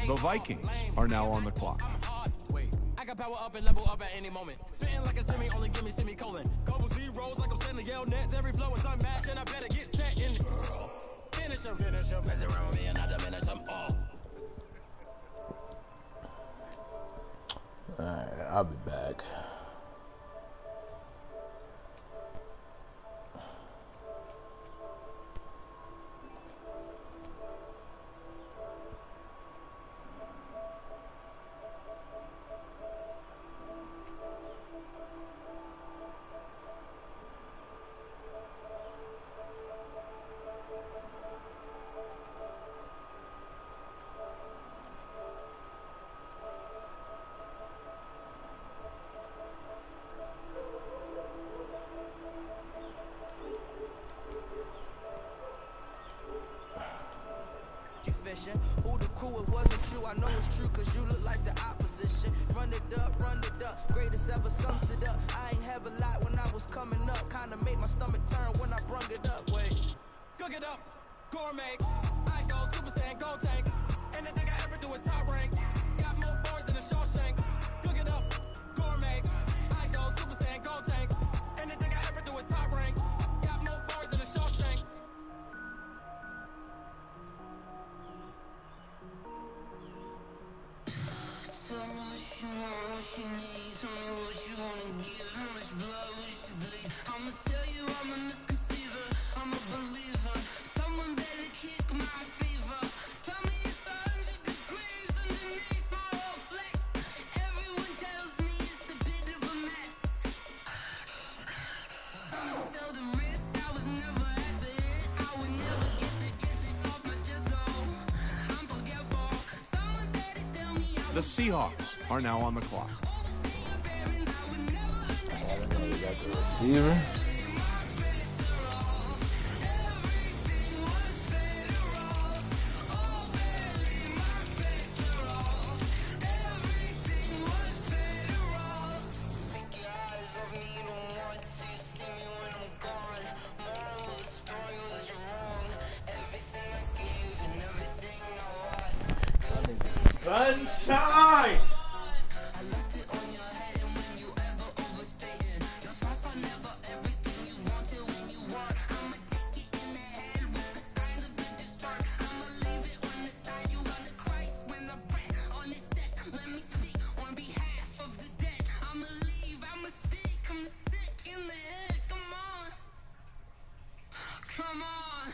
The Vikings are now on the clock. I got power up and level up at any moment. Spitting like a semi, only give me semicolon. Couple zeros like I'm sending yell nets. Every flow is unmatched, and I better get set in. Finish them, finish them. Mess around with me and I diminish them all. Alright, I'll be back. Who the crew, it wasn't you. I know it's true, cause you look like the opposition. Run it up, greatest ever sums it up. I ain't have a lot when I was coming up. Kinda made my stomach turn when I brung it up. Wait, cook it up, gourmet. I go Super Saiyan, gold tank. Anything I ever do is top rank. Got more boys than a Shawshank. Cook it up, gourmet. I go Super Saiyan, gold tank. Anything I ever do is top rank. Got more boys than a Shawshank. Tell me what you want, what you need. Tell me what you wanna give. How much blood would you bleed? I'ma tell you I'm a misconceiver. I'm a believer. Someone better kick my fever. Tell me it's 100 degrees underneath my whole flesh. Everyone tells me it's a bit of a mess. I'ma tell the risk I was never at the hit. I would never get it off my chest. Oh, I'm forgetful. Someone better tell me I The Seahawks are now on the clock. We got the receiver. Sunshine! Come on,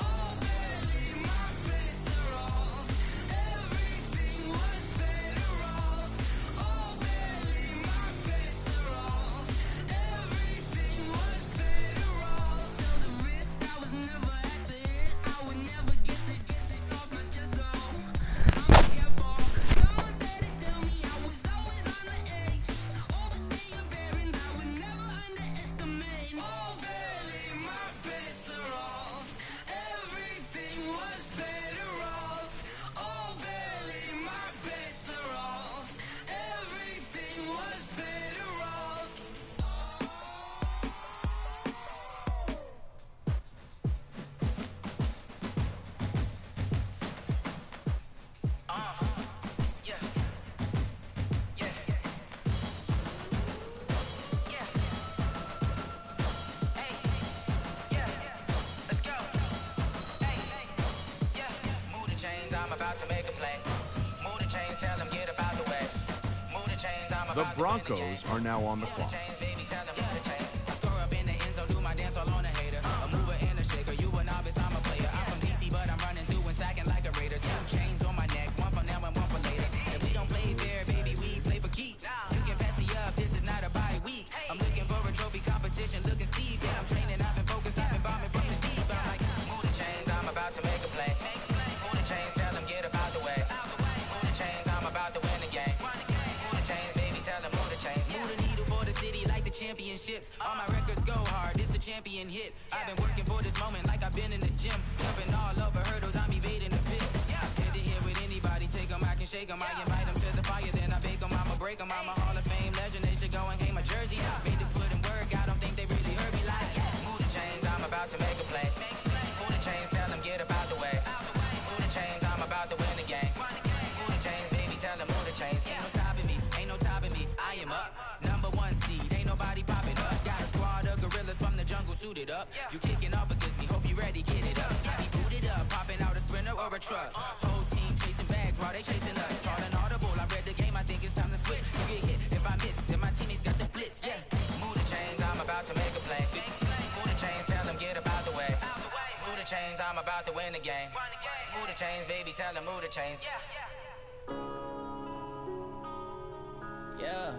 oh baby, my bets are off. Everything was better off. Oh baby, my bets are off. Everything was better off. Tell the risk I was never at the hit. I would never get it off my chest. Oh, I'm forgetful. Someone better tell me I was always on the edge. Overstay your bearings, I would never underestimate. Oh baby, my bets are off. Everything was better off. Oh belly, my bets are off. Everything was better off. Yeah. Yeah. Yeah. Hey. Yeah. Let's go. Hey. Yeah. Move the chains, I'm about to make a play. Move the chains, tell them get about the way. Move the chains, I'm about The to win Broncos are now on the Move clock. the chains, baby, tell them move the chains. I score up in the end zone, do my dance all on a hater. A mover and a shaker, you a novice, I'm a player. I'm from DC, but I'm running through and sacking like a raider. 2 chains on my neck, one for now and one for later. If we don't play fair, baby, we play for keeps. You can pass me up, this is not a bye week. I'm looking for a trophy competition, looking steep. Yeah, I'm training, I've been focused, I've been bombing from the deep. I'm like, move the chains, I'm about to make a play. Move the chains, tell them get about the way. Move the chains, I'm about to win the game. Move the chains, baby, tell them move the chains. Move the needle for the city like the championships. All my records go hard, this a champion hit. I've been working for this moment like I've been in the gym. Jumping all over hurdles, I'm evading the pit. Head to head with anybody, take them, I can shake them. I invite them to the fire, then I bake them, I'ma break them. I'm a Hall of Fame legend, they should go and hang my jersey. Made to put in work, I don't think they really heard me like. Move the chains, I'm about to make a play. Move the chains, tell them get about the way. Move the chains, I'm about to win the game. up. Number one seed, ain't nobody popping up. Got a squad of gorillas from the jungle suited up. You kicking off against me, hope you ready, get it up. I be booted up, popping out a sprinter or a truck. Whole team chasing bags while they chasing us. Calling audible, I read the game, I think it's time to switch. You get hit if I miss, then my teammates got the blitz, yeah. Move the chains, I'm about to make a play. Move the chains, tell them get about the way. Move the chains, I'm about to win the game. Move the chains, baby, tell them move the chains. Yeah.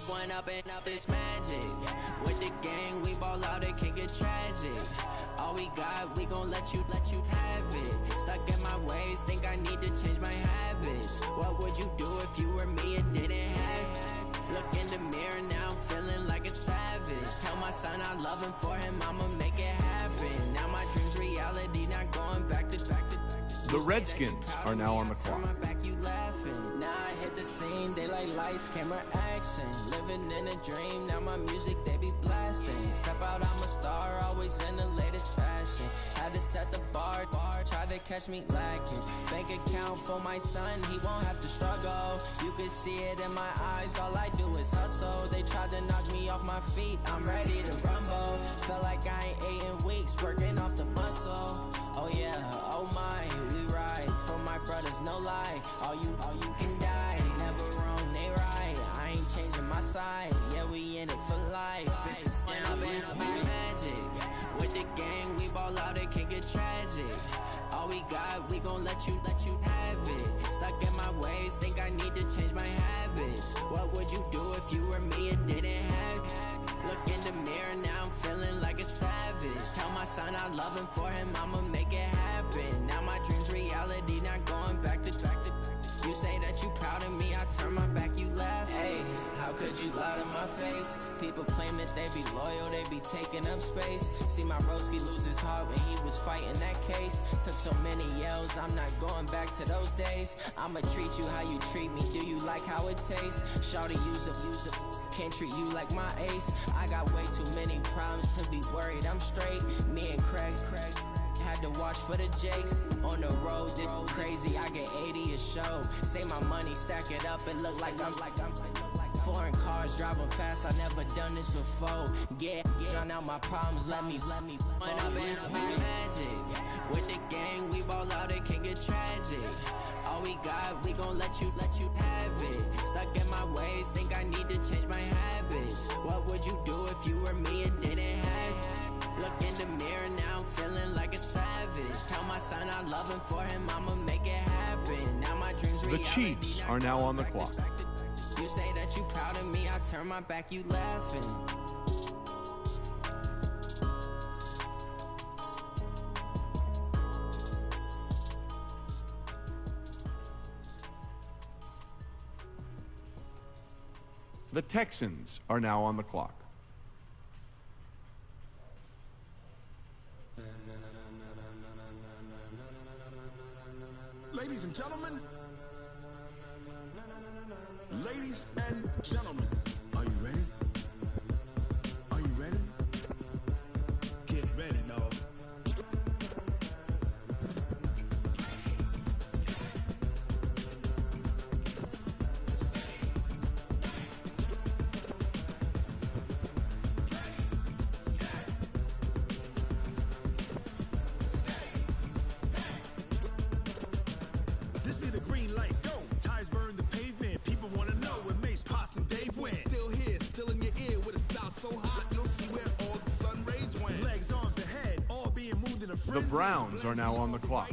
One up and up is magic. With the gang, we ball out, it can get tragic. All we got, we gon' let you have it. Stuck in my ways, think I need to change my habits. What would you do if you were me and didn't have it? Look in the mirror now, I'm feeling like a savage. Tell my son I love him, for him I'ma make it happen. Now my dream's reality, not going back to. The Redskins are now on the clock. Now I hit the scene, they like lights, camera, action. Living in a dream, now my music they be blasting. Step out, I'm a star, always in the latest fashion. Had to set the bar, try to catch me lacking. Bank account for my son, he won't have to struggle. You can see it in my eyes, all I do is hustle. They tried to knock me off my feet, I'm ready to rumble. Felt like I ain't ate in weeks, working off the muscle. Oh yeah, oh my, we ride for my brothers, no lie. All you can die, never wrong, they right. I ain't changing my side, yeah, we in it for life. When up is magic. With the gang, we ball out, it can get tragic. All we got, we gon' let you have it. Stuck in my ways, think I need to change my habits. What would you do if you were me and didn't have it? Look in the mirror, now I'm feeling like a savage. Tell my son I love him, for him I'ma make it happen. Now my dream's reality, not going back to. You say that you proud of me, I turn my back, you laugh. Hey, how could you lie to my face? People claim that they be loyal, they be taking up space. See my broski lose his heart when he was fighting that case. Took so many yells, I'm not going back to those days. I'ma treat you how you treat me, do you like how it tastes? Shawty, use up, can't treat you like my ace. I got way too many problems to be worried, I'm straight. Me and Craig had to watch for the Jakes. On the road, this crazy, I get 80 a show. Say my money, stack it up, it look like I'm foreign cars, driving fast, I never done this before. Get drown out my problems, let me When up is magic. With the gang, we ball out, it can get tragic. All we got, we gon' let you have it. Stuck in my ways, think I need to change my habits. What would you do if you were me and didn't have it? Look in the mirror, now I'm feeling like a savage. Tell my son I love him, for him I'ma make it happen. Now my dreams The reality, Chiefs are now on the clock. You say that you proud of me, I turn my back, you laughing. The Texans are now on the clock. Ladies and gentlemen, are you ready? Are you ready? Get ready, dog. This be the green light, go. Tires burn the pavement, people wanna know when Mace, Pops, and Dave went. Still here, still in your ear, with a style so hot, you'll see where all the sun rays went. Legs, arms, and head, all being moved in a frenzy. The Browns are now on the clock.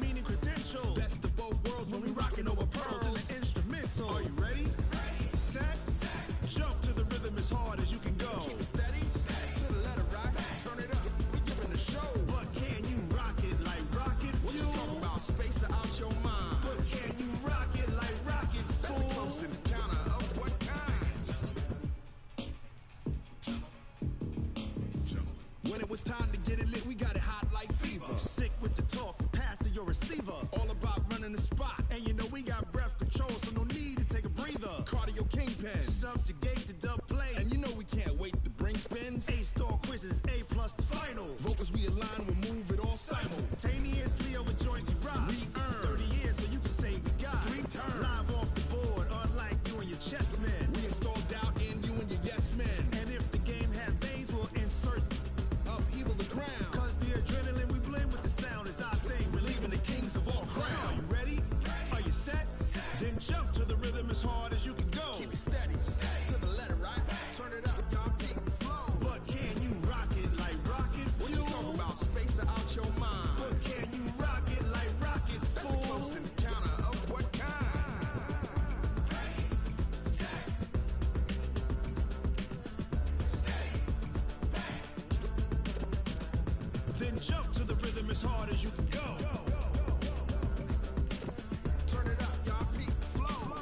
Meaning credentials, best of both worlds when we rockin' over pearls in the instrumental. Are you ready? Set, jump to the rhythm as hard as you can go. Keep it steady, to the letter rock, turn it up, we giving a show. But can you rock it like rocket fuel? What you talking about, space out your mind? But can you rock it like rockets, fool? That's a close encounter of what kind? When it was time to get it lit, we got it hot like fever. Sick with the talk, pass to your receiver. All about running the spot, and you know we got breath control, so no need to take a breather. Cardio kingpin, subjugate the dub play, and you know we can't wait to bring spins. A-star quizzes, A+ the final. Vocals we align, we'll move it all simul. Jump to the rhythm as hard as you can go. Turn it up, y'all. Beat flow.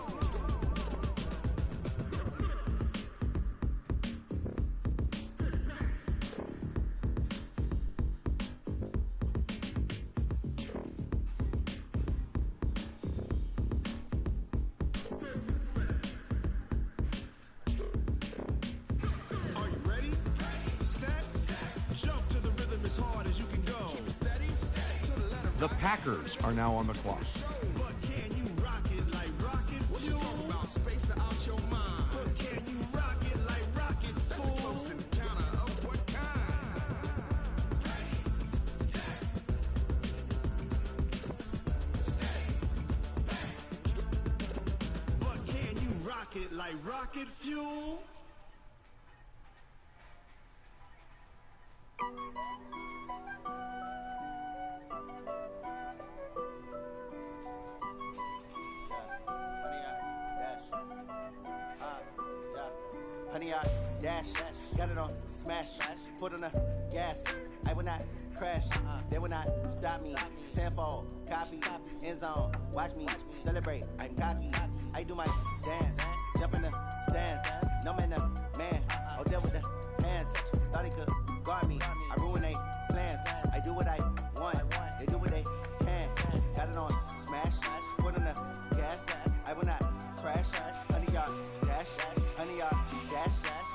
Are you ready? Set. Jump to the rhythm as hard as you can go. Steady. To the letter. The Packers are now on the clock. But can you rock it like rocket fuel? What you talking about? Space out your mind. But can you rock it like rockets, fool? That's a close encounter of what kind? But can you rock it like rocket fuel? Honey, I dash, got it on smash, foot on the gas. I will not crash, they will not stop me. Tenfold, copy, end zone, watch me celebrate. I'm cocky, I do my dance, jump in the stands. No man, man, oh deal with the hands. Thought he could guard me, I ruin they plans. I do what I want, they do what they can. Got it on smash, foot on the gas. I will not crash, honey, y'all dash, honey, y'all dash,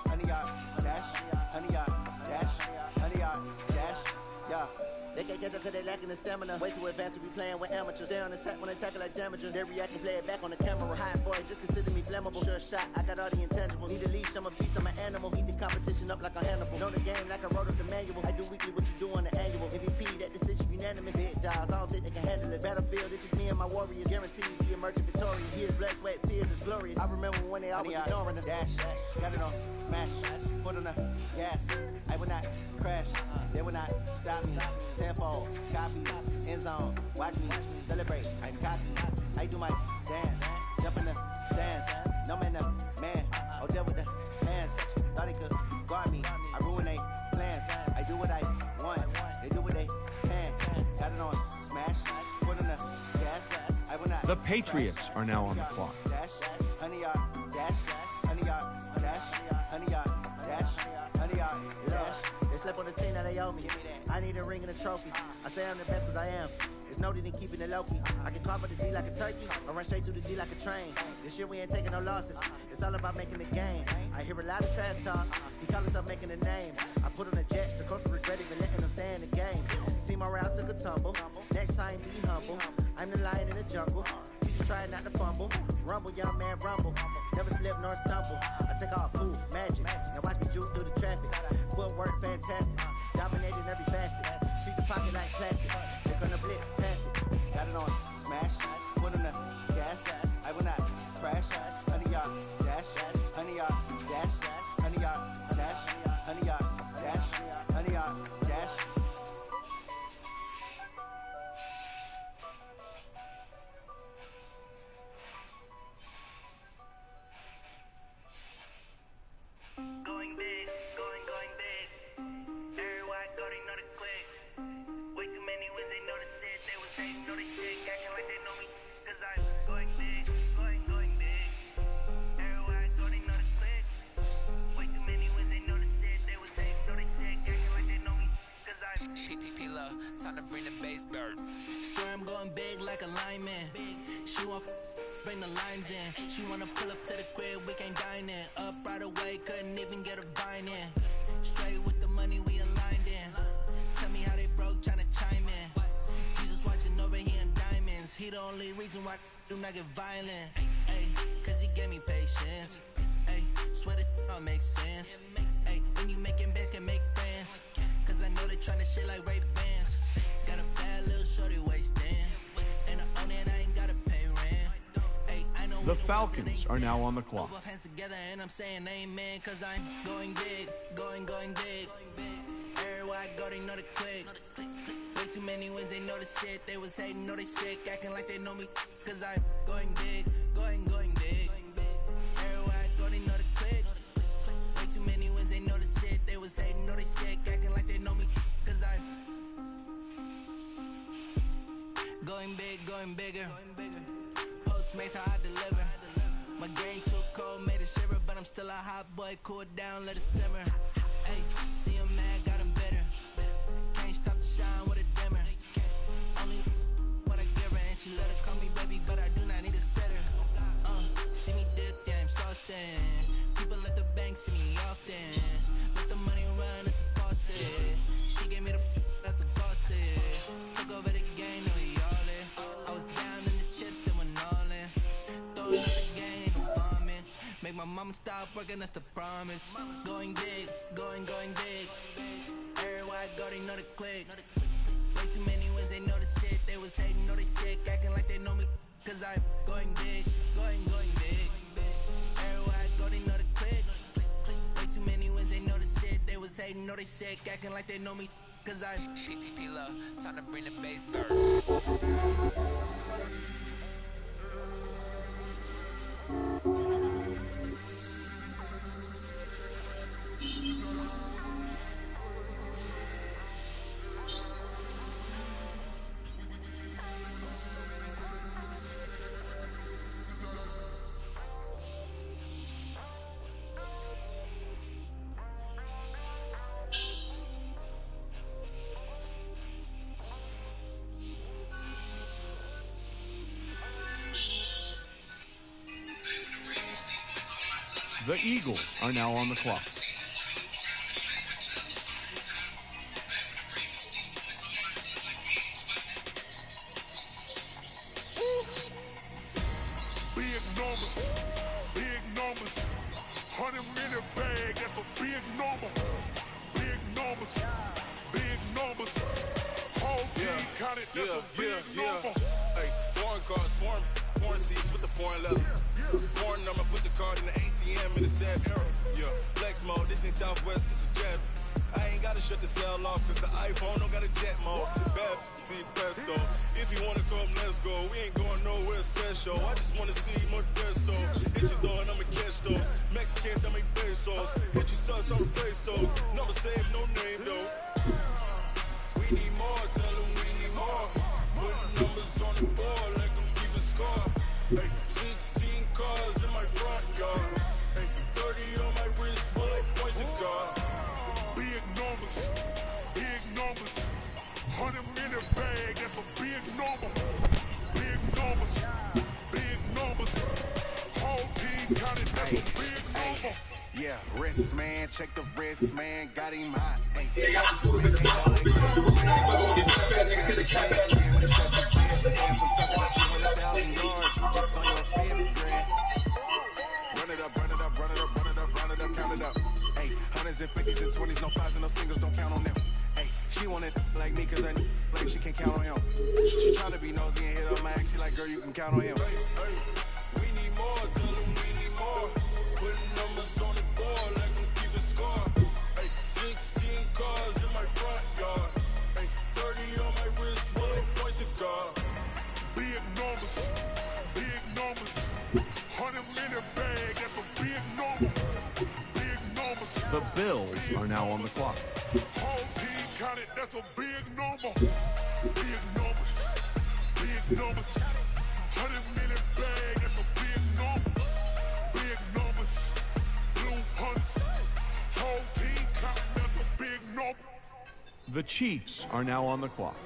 honey, y'all dash, honey, y'all dash, honey, y'all dash, yeah. They can't catch up cause they lacking the stamina. Way too advanced to be playing with amateurs. Stay on attack when they tackle like damagers. They react and play it back on the camera. Hot boy, just consider me flammable. Sure shot, I got all the intangibles. Need a leash, I'm a beast, I'm an animal. Heat the competition up like a Hannibal. Know the game like I wrote up the manual. I do weekly what you do on the annual. MVP, that decision unanimous. Big dials, I don't think they can handle it. Battlefield, it's just me and my warriors. Guaranteed be emerging victorious. Years, blood, sweat, tears is glorious. I remember when they always ignoring us. Dash, got it on smash, foot on the gas. I will not crash, they will not stop me. Tenfold, copy, end zone, watch me celebrate. I'm cocky, I do my dance, jump in the stands. No man, man, oh deal with the hands. Thought he could guard me, I ruin they plans. I do what I want, they do what they can. Got it on smash, foot on the gas. I will not. The Patriots are now on the clock. Dash, honey, y'all dash, honey, y'all dash, honey, y'all dash, honey, y'all dash. They slept on the team that they owe me. I need a ring and a trophy. I say I'm the best cause I am. It's noted in keeping it low-key. I can carve up the D like a turkey, or run straight through the D like a train. This year we ain't taking no losses. It's all about making the game. I hear a lot of trash talk. He call himself making a name. I put on the jets, the coach regret even letting them stay in the game. Team morale took a tumble. Next time be humble. I'm the lion in the jungle. You just trying not to fumble. Rumble, young man, rumble. Never slip nor stumble. I take off, poof, magic. Now watch me juke through the traffic. Footwork fantastic. Dominating every facet. Treat the pocket like plastic. They're gonna blitz, pass it. Got it on smash, foot on the gas. I will not crash. Honey, y'all dash, honey, y'all dash, honey, y'all dash, honey, y'all dash, honey, y'all dash. Going big, going big. Everywhere I go, they know the quick. Way too many wins, they know the shit. They was hating, know the shit, acting like they know me. Cause I'm going big, going big. Everywhere I go, they know the quick. Way too many wins, they know the shit. They was hating, know the shit, acting like they know me. Cause I'm P-P-P-Lo, time to bring the bass bird. Swear I'm going big like a lineman. She want bring the lines in. She wanna pull up to the crib, we can't dine in. Up right away, couldn't even get a vine in. Straight with the money we aligned in. Tell me how they broke, tryna chime in. Jesus watching over here in diamonds. He the only reason why do not get violent. Ay, cause he gave me patience. Ay, swear that all makes sense. Ay, when you making bands, can make friends. Cause I know they tryna shit like Ray-Bans. Got a bad little shorty wasting. And I own it, I ain't gotta pay rent. Ay, I know The Falcons are now on the clock. both hands together and I'm saying amen. Cause I'm going big, going big. Everywhere I go, they know the click. Way too many wins, they know the shit. They was hating, know they sick, acting like they know me. Cause I'm going big, going big. Everywhere I go, they know the click. Way too many wins, they know the shit. They was hating, know they sick, acting like they know me. Cause I'm Going big, going bigger. Postmates how I deliver. My game too cold, made it shiver, but I'm still a hot boy. Cool it down, let it simmer. Hey, see him mad, got him bitter. Can't stop the shine with a dimmer. Only what I give her, and she let her call me baby, but I do not need a setter. See me dip, yeah, I'm saucing. People at the bank see me often. Let the money run, it's a faucet. She gave me the that's a faucet. Took over the game, now we all in. I was down in the chips, they went all in. Throwing up the game, no bombing. Make my mama stop working, that's the promise. Going big, going big. Everywhere I go, they know the click. Way too many wins, they know the shit. They was hating, know they sick, acting like they know me. Cause I'm going big, going big. Everywhere I go, they know the click. Way too many wins, they know the shit. They was hating, know they sick, acting like they know me. Cause I'm P-Lo, time to bring the bass dirt. The Eagles are now on the clock. Big numbers, 100-minute bag, that's a big number. Big numbers, whole team counted, that's a big number. Hey, foreign cars, foreign seats with the foreign leather. Foreign number, put the card in the ATM in the sad era. Yeah, flex mode, this ain't Southwest, this is Jet. I ain't gotta shut the cell off, cause the iPhone don't got a jet mode. Bad, see pesto. If you wanna come, let's go. We ain't going nowhere special. I just wanna see more pesto. Hit your door and I'ma catch those. Mexicans that make pesos. Hit your sus on the face those. Never save no name though. We need more, tell them we need more. Putting numbers on the board like I'm keeping score. Hey, 16 cars in my front yard. Hey, 30 on my wrist, bullet points to God. Big numbers, 100-minute bag, that's a big number. Big numbers, whole team counted, that's a big number. Yeah, wrist man, check the wrist man, got him hot. Hey, count it up. Hey, hundreds and fifties and 20s, no fives and no singles, don't count on them. Hey, she wanted like me, cause I like she can't count on him. She tryna be nosy and hit up my ex, she like, girl, you can count on him. Hey, we need more, tell them we need more. Putting numbers on the board like I'm keeping score. Hey, 16 cars in my front yard. Hey, 30 on my wrist, bullet points to God. Big numbers, 100-minute bag, that's a big number. Big numbers. The Bills are now on the clock. Whole team counted, that's a big number. Big numbers. 100-minute bag, that's a big number. Big numbers. Blue punts. Whole team counting, that's a big number. The Chiefs are now on the clock.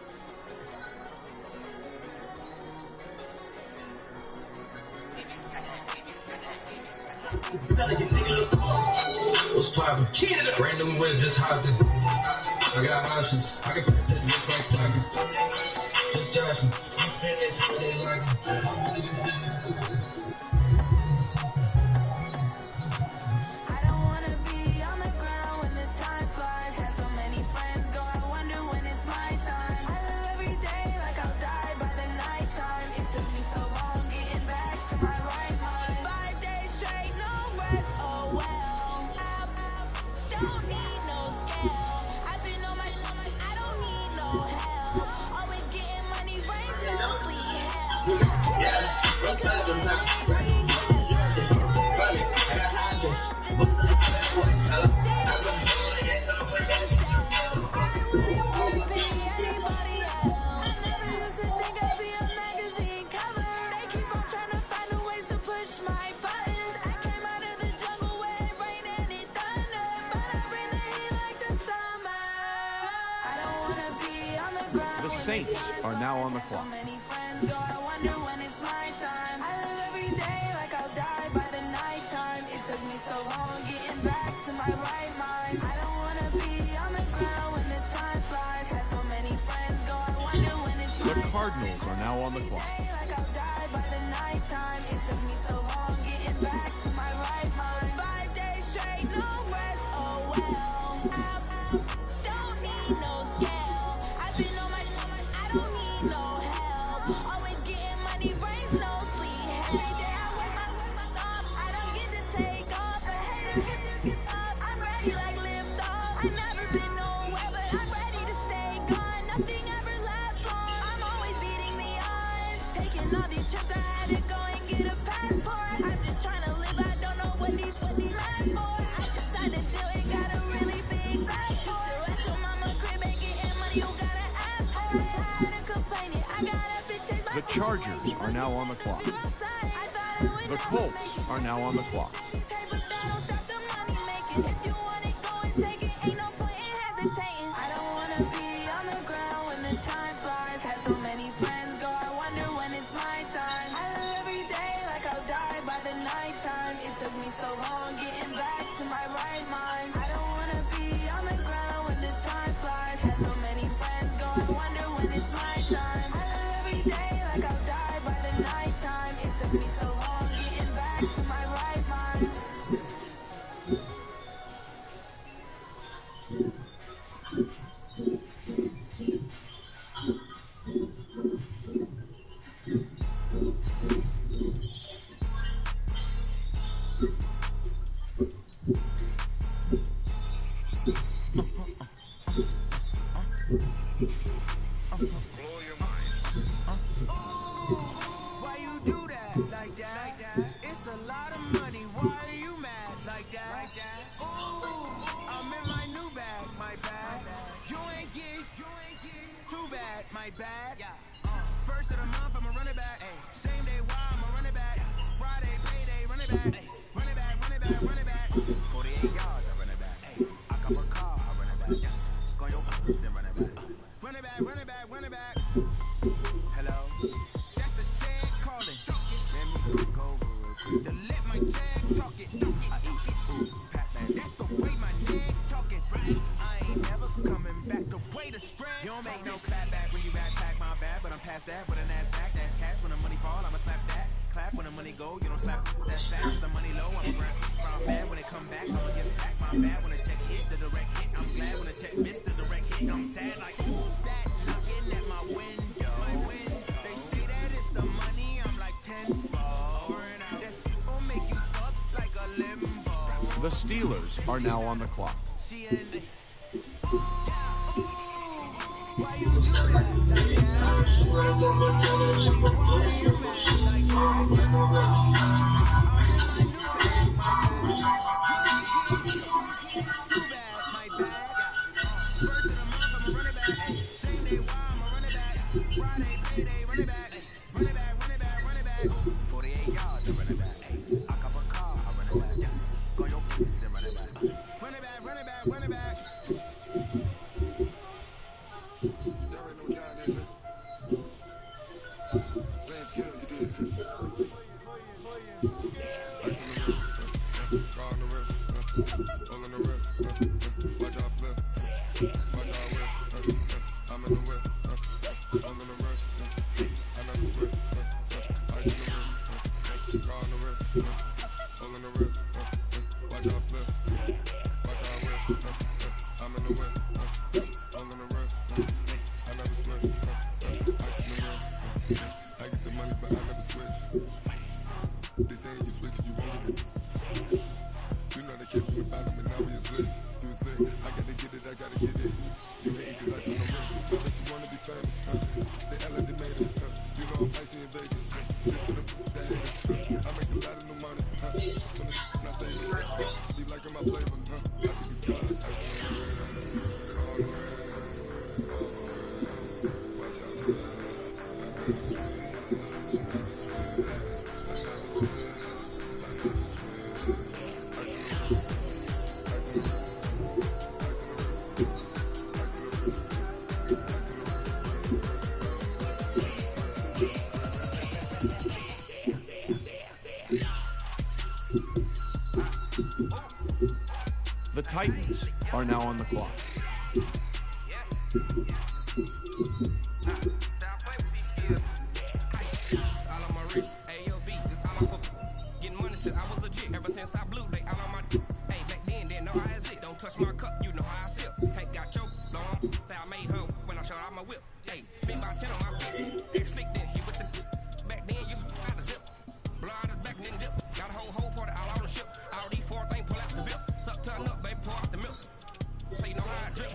What's poppin'? Random whip, just hopped in. I got options. I can pass it just like Stockton. Just Johnson. I'm finished, but they like I don't wanna be on the ground when the time flies. Have so many friends go, I wonder when it's my time. I live every day like I'll die by the nighttime. It took me so long getting back to my right mind. 5 days straight, no rest, oh well. I don't need no scale. I've been on my I don't need no help. Always getting money, raised no sleep. The Saints are now on the clock. Many friends go, I wonder when it's my time. I live every day like I'll die by the nighttime. It took me so long getting back to my right mind. I don't wanna be on the ground when the time flies. Had so many friends go, I wonder when it's my time. The Cardinals are now on the clock. Like I'll die by the nighttime. It took me so long getting back to my right mind. 5 days straight, no rest, oh well. Don't need no scale. I've been on my, I don't need no help. Always getting money, raise no sleep. Every day I work my thumb. I don't get to take off. A hater get up. I'm ready like lift off. I've never been nowhere, but I'm ready to stay gone. Nothing ever lasts long. I'm always beating the odds. Taking all these trips, I had to go and get a passport. I'm just trying to live. I don't know what these mad for. I decided to do it. Got a really big bag for it. At your mama crib ain't getting money. You gotta ask for it. Tired of complaining. I got a bitch chase my The Chargers are now on the clock. The Colts are now on the clock. If you want it, go and take it. Ain't no point in hesitating. I don't wanna be on the ground when the time flies. Had so many friends go, I wonder when it's my time. I live every day like I'll die by the nighttime. It took me so long getting back to my right mind. I don't wanna be on the ground when the time flies. Had so many friends go, I wonder when it's my time. I live every day like I'll die by the nighttime. It took me so long getting back to my right mind. Why you do that like that? It's a lot of money. Why are you mad like that? Ooh, I'm in my new bag, my bag. You ain't geeks, too bad, my bad. First of the month, I'ma run it back. Same day, why I'ma run it back. Friday, payday, run it back. Run it back, run it back, run it back. 48 yards, I run it back. I cop a car, I run it back. Go your then run it back. Run it back, run it back, run it back. Hello? That's the jag calling. Let me go real quick. To let my jag talk it. I eat it. Ooh, Pac-Man. That's the way my neck talking. I ain't never coming back. The way the stress. You don't make no clap back when you backpack my bad, but I'm past that. With an ass back, that's cash. When the money fall, I'ma slap that. Clap when the money go, you don't slap that fast. The money low, I'm pressed. I'm mad when it come back, I'ma get back my bad. When the check hit, the direct hit. I'm glad when the check missed the direct hit. I'm sad like who's that knocking at my window? They say that it's the money, I'm like 10-4. That's gonna make you up like a limbo. The Steelers are now on the clock. She in the why you do that? Titans are now on the clock. All on my wrist, AOB, just all off of getting money since I was legit. Ever since I blew, they all on my hey, back then, didn't know I exist. Don't touch my cup, you know how I sip. Hey, got your long, say I made her when I showed out my whip. Hey, spent about 10 on my 50. Ex slick, then hit with the back then, you out the zip. Blow out his back, then dip. Got a whole party all on the ship. All these four things, pull out the whip. Suck, turn up, baby, pour out the milk. So you know how I drip.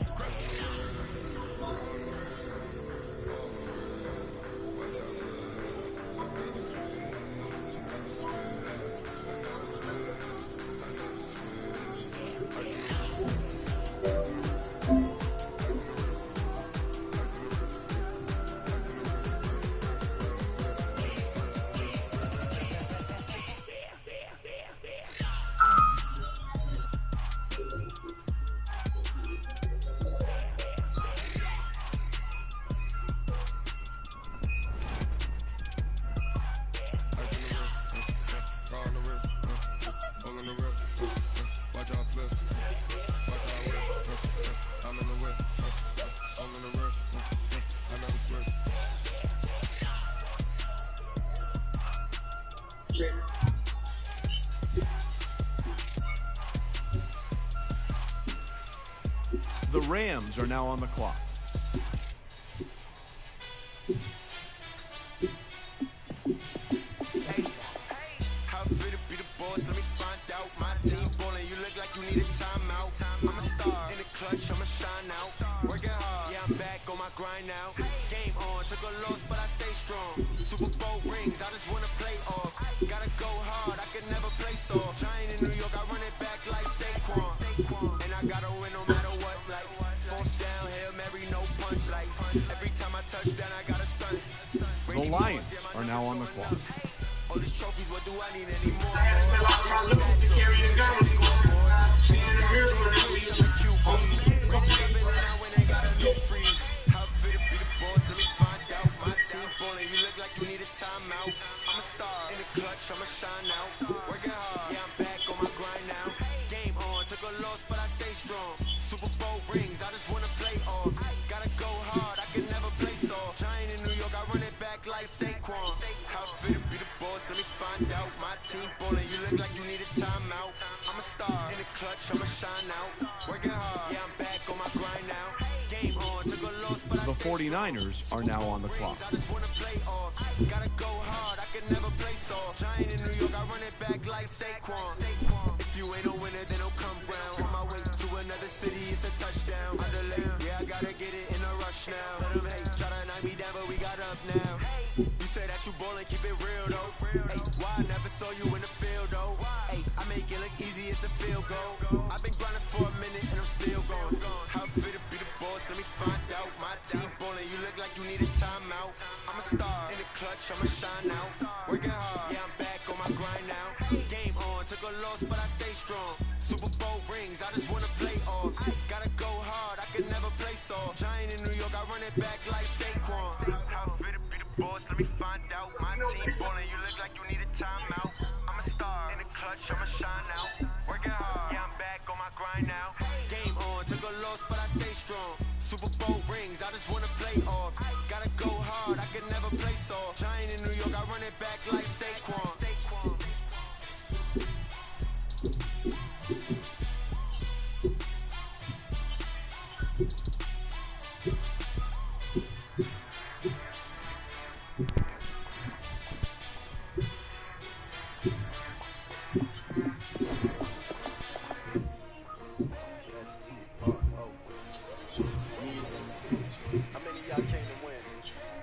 The Rams are now on the clock. How fit to be the boss? Let me find out. My team ballin', you look like you need a timeout. I'm a star in the clutch, I'ma shine out. Working hard, yeah, I'm back on my grind now. Game on, took a loss, but I stay strong. Super Bowl rings, I just wanna play off. Gotta go hard, I can never play soft. Giant in New York, I run it back like Saquon. And I gotta win no matter what, like fourth down, Hail Mary, no punch. Like every time I touch down, I gotta stun. The Lions are now on the clock. All these trophies, what do I need anymore? How fit to be the boss? Let me find out. My team ballin', you look like you need a timeout. I'm a star in the clutch, I'ma shine out. Working hard, yeah, I'm back on my grind now. Game on, took a loss, but I stay strong. Super Bowl rings, I just wanna play off. Gotta go hard, I can never play soft. Giant in New York, I run it back like Saquon. How fit to be the boss? Let me find out. My team ballin', you look like you need a timeout. I'm a star in the clutch, I'ma shine out. Working hard, yeah, I'm back on my grind now. Game on, took a loss, but I The 49ers are now on the clock. I just wanna play off. Gotta go hard, I can never play soft. Giant in New York, I run it back like Saquon. If you ain't a winner, then don't come round. On my way to another city, it's a touchdown. Underlay, yeah, I gotta get it in a rush now. Let them hate, try to knock me down, but we got up now. You say that you ballin', keep it real though. Hey, why I never saw you in the field though? Hey, I make it look easy, it's a field goal. I've been grinding for a minute and I'm still going. How fit to be the boss? Let me find out. My team ballin', you look like you need a timeout. I'm a star in the clutch, I'ma shine out. Working hard, yeah, I'm back on my grind now. Game on, took a loss, but I stay strong. Super Bowl rings, I just wanna play off. Gotta go hard, I can never play soft. Giant in New York, I run it back like Saquon. How fit to be the boss? Let me find out. My team ballin', you look like you need a timeout. I'm a star in the clutch, I'ma shine out. Working hard, yeah, I'm back on my grind now. Game on, took a loss, but I stay strong. Super Bowl rings, I just wanna play off. Gotta go hard, I can never play soft. Giant in New York, I run it back like Saquon. How many of y'all came to win?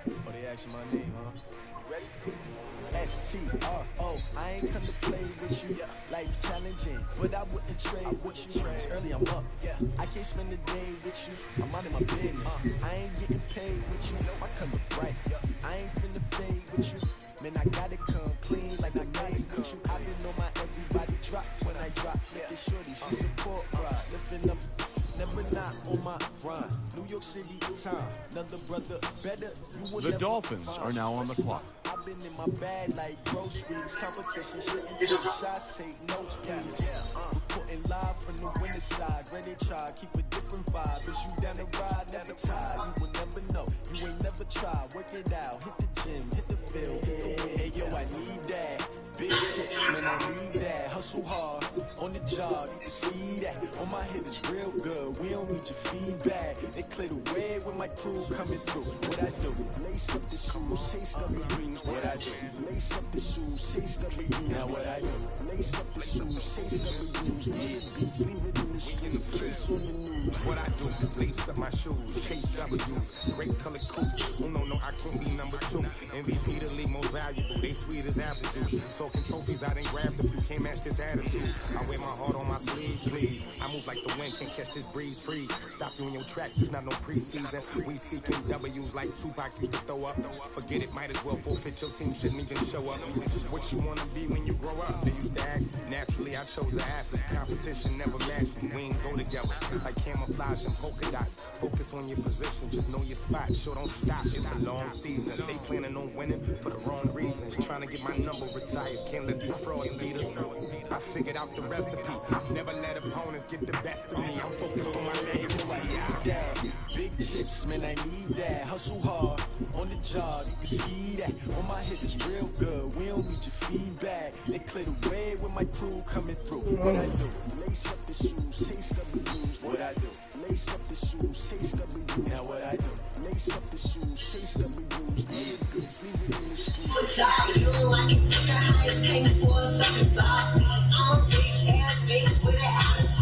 Oh, they asking my name, huh? You ready? S-T-R-O, I ain't come to play with you. Life challenging, but I wouldn't trade with you. It's early, I'm up. I can't spend the day with you. I'm out of my business. I ain't getting paid with you. I come to bright. I ain't finna fade with you. Man, I gotta come clean like I made with you. I've been on my everybody drop when I drop. Look at shorty, she support ride. Lifting up. Never not on my grind. New York City time. Another brother better. The Dolphins are now on the clock. I've been in my bag like groceries. Competition shouldn't take shots, take notes, please. Reporting reporting live from the winter side. Ready try, keep a different vibe. Is you down the ride, never tired. You will never know, you ain't never tried. Work it out, hit the gym, hit the field. Hey yo, I need that. Big chips, man, I need that. Hustle hard, on the job, you can see that. On my head is real good, we don't need your feedback. They clear the way with my crew coming through. What I do? Lace up the shoes, chase up the rings. What I do? Lace up the shoes, chase up the rings. Now what I do? Lace up the shoes, chase up the rings. Yeah, beats, leave it in the street, place on the news. What I do? Lace up my shoes, chase W's. Great colored coats. Oh no, I can't be number 2. MVP the league most valuable. They sweet as apple juice. Talking trophies, I didn't grab the few. Can't match this attitude. I wear my heart on my sleeve, please. I move like the wind, can't catch this breeze, freeze. Stop you in your tracks, it's not no preseason. We seeking W's like Tupac used to throw up. Forget it, might as well forfeit your team, shouldn't even show up. What you wanna be when you grow up? They used to ask. Naturally, I chose an athlete. Competition never matched me. We ain't go together like camouflage and polka dots. Focus on your position, just know your spot. Sure, don't stop. It's a long season. They planning on winning for the wrong reasons. Trying to get my number retired. Can't let these frauds beat us. I figured out the recipe. Never let opponents get the best of me. I'm focused on my legacy. Big chips, man, I need that. Hustle hard, on the job, you can see that. On my head is real good, we don't need your feedback. They clear the way with my crew coming through. What I do? Lace up the shoes, chase up the blues. What I do? Lace up the shoes, chase up the blues. Now what I do? Lace up the shoes, chase up the blues. Yeah, beats, leave it in the street. What y'all do? I can take a high pay for something soft. I'm rich ass bitch with an attitude.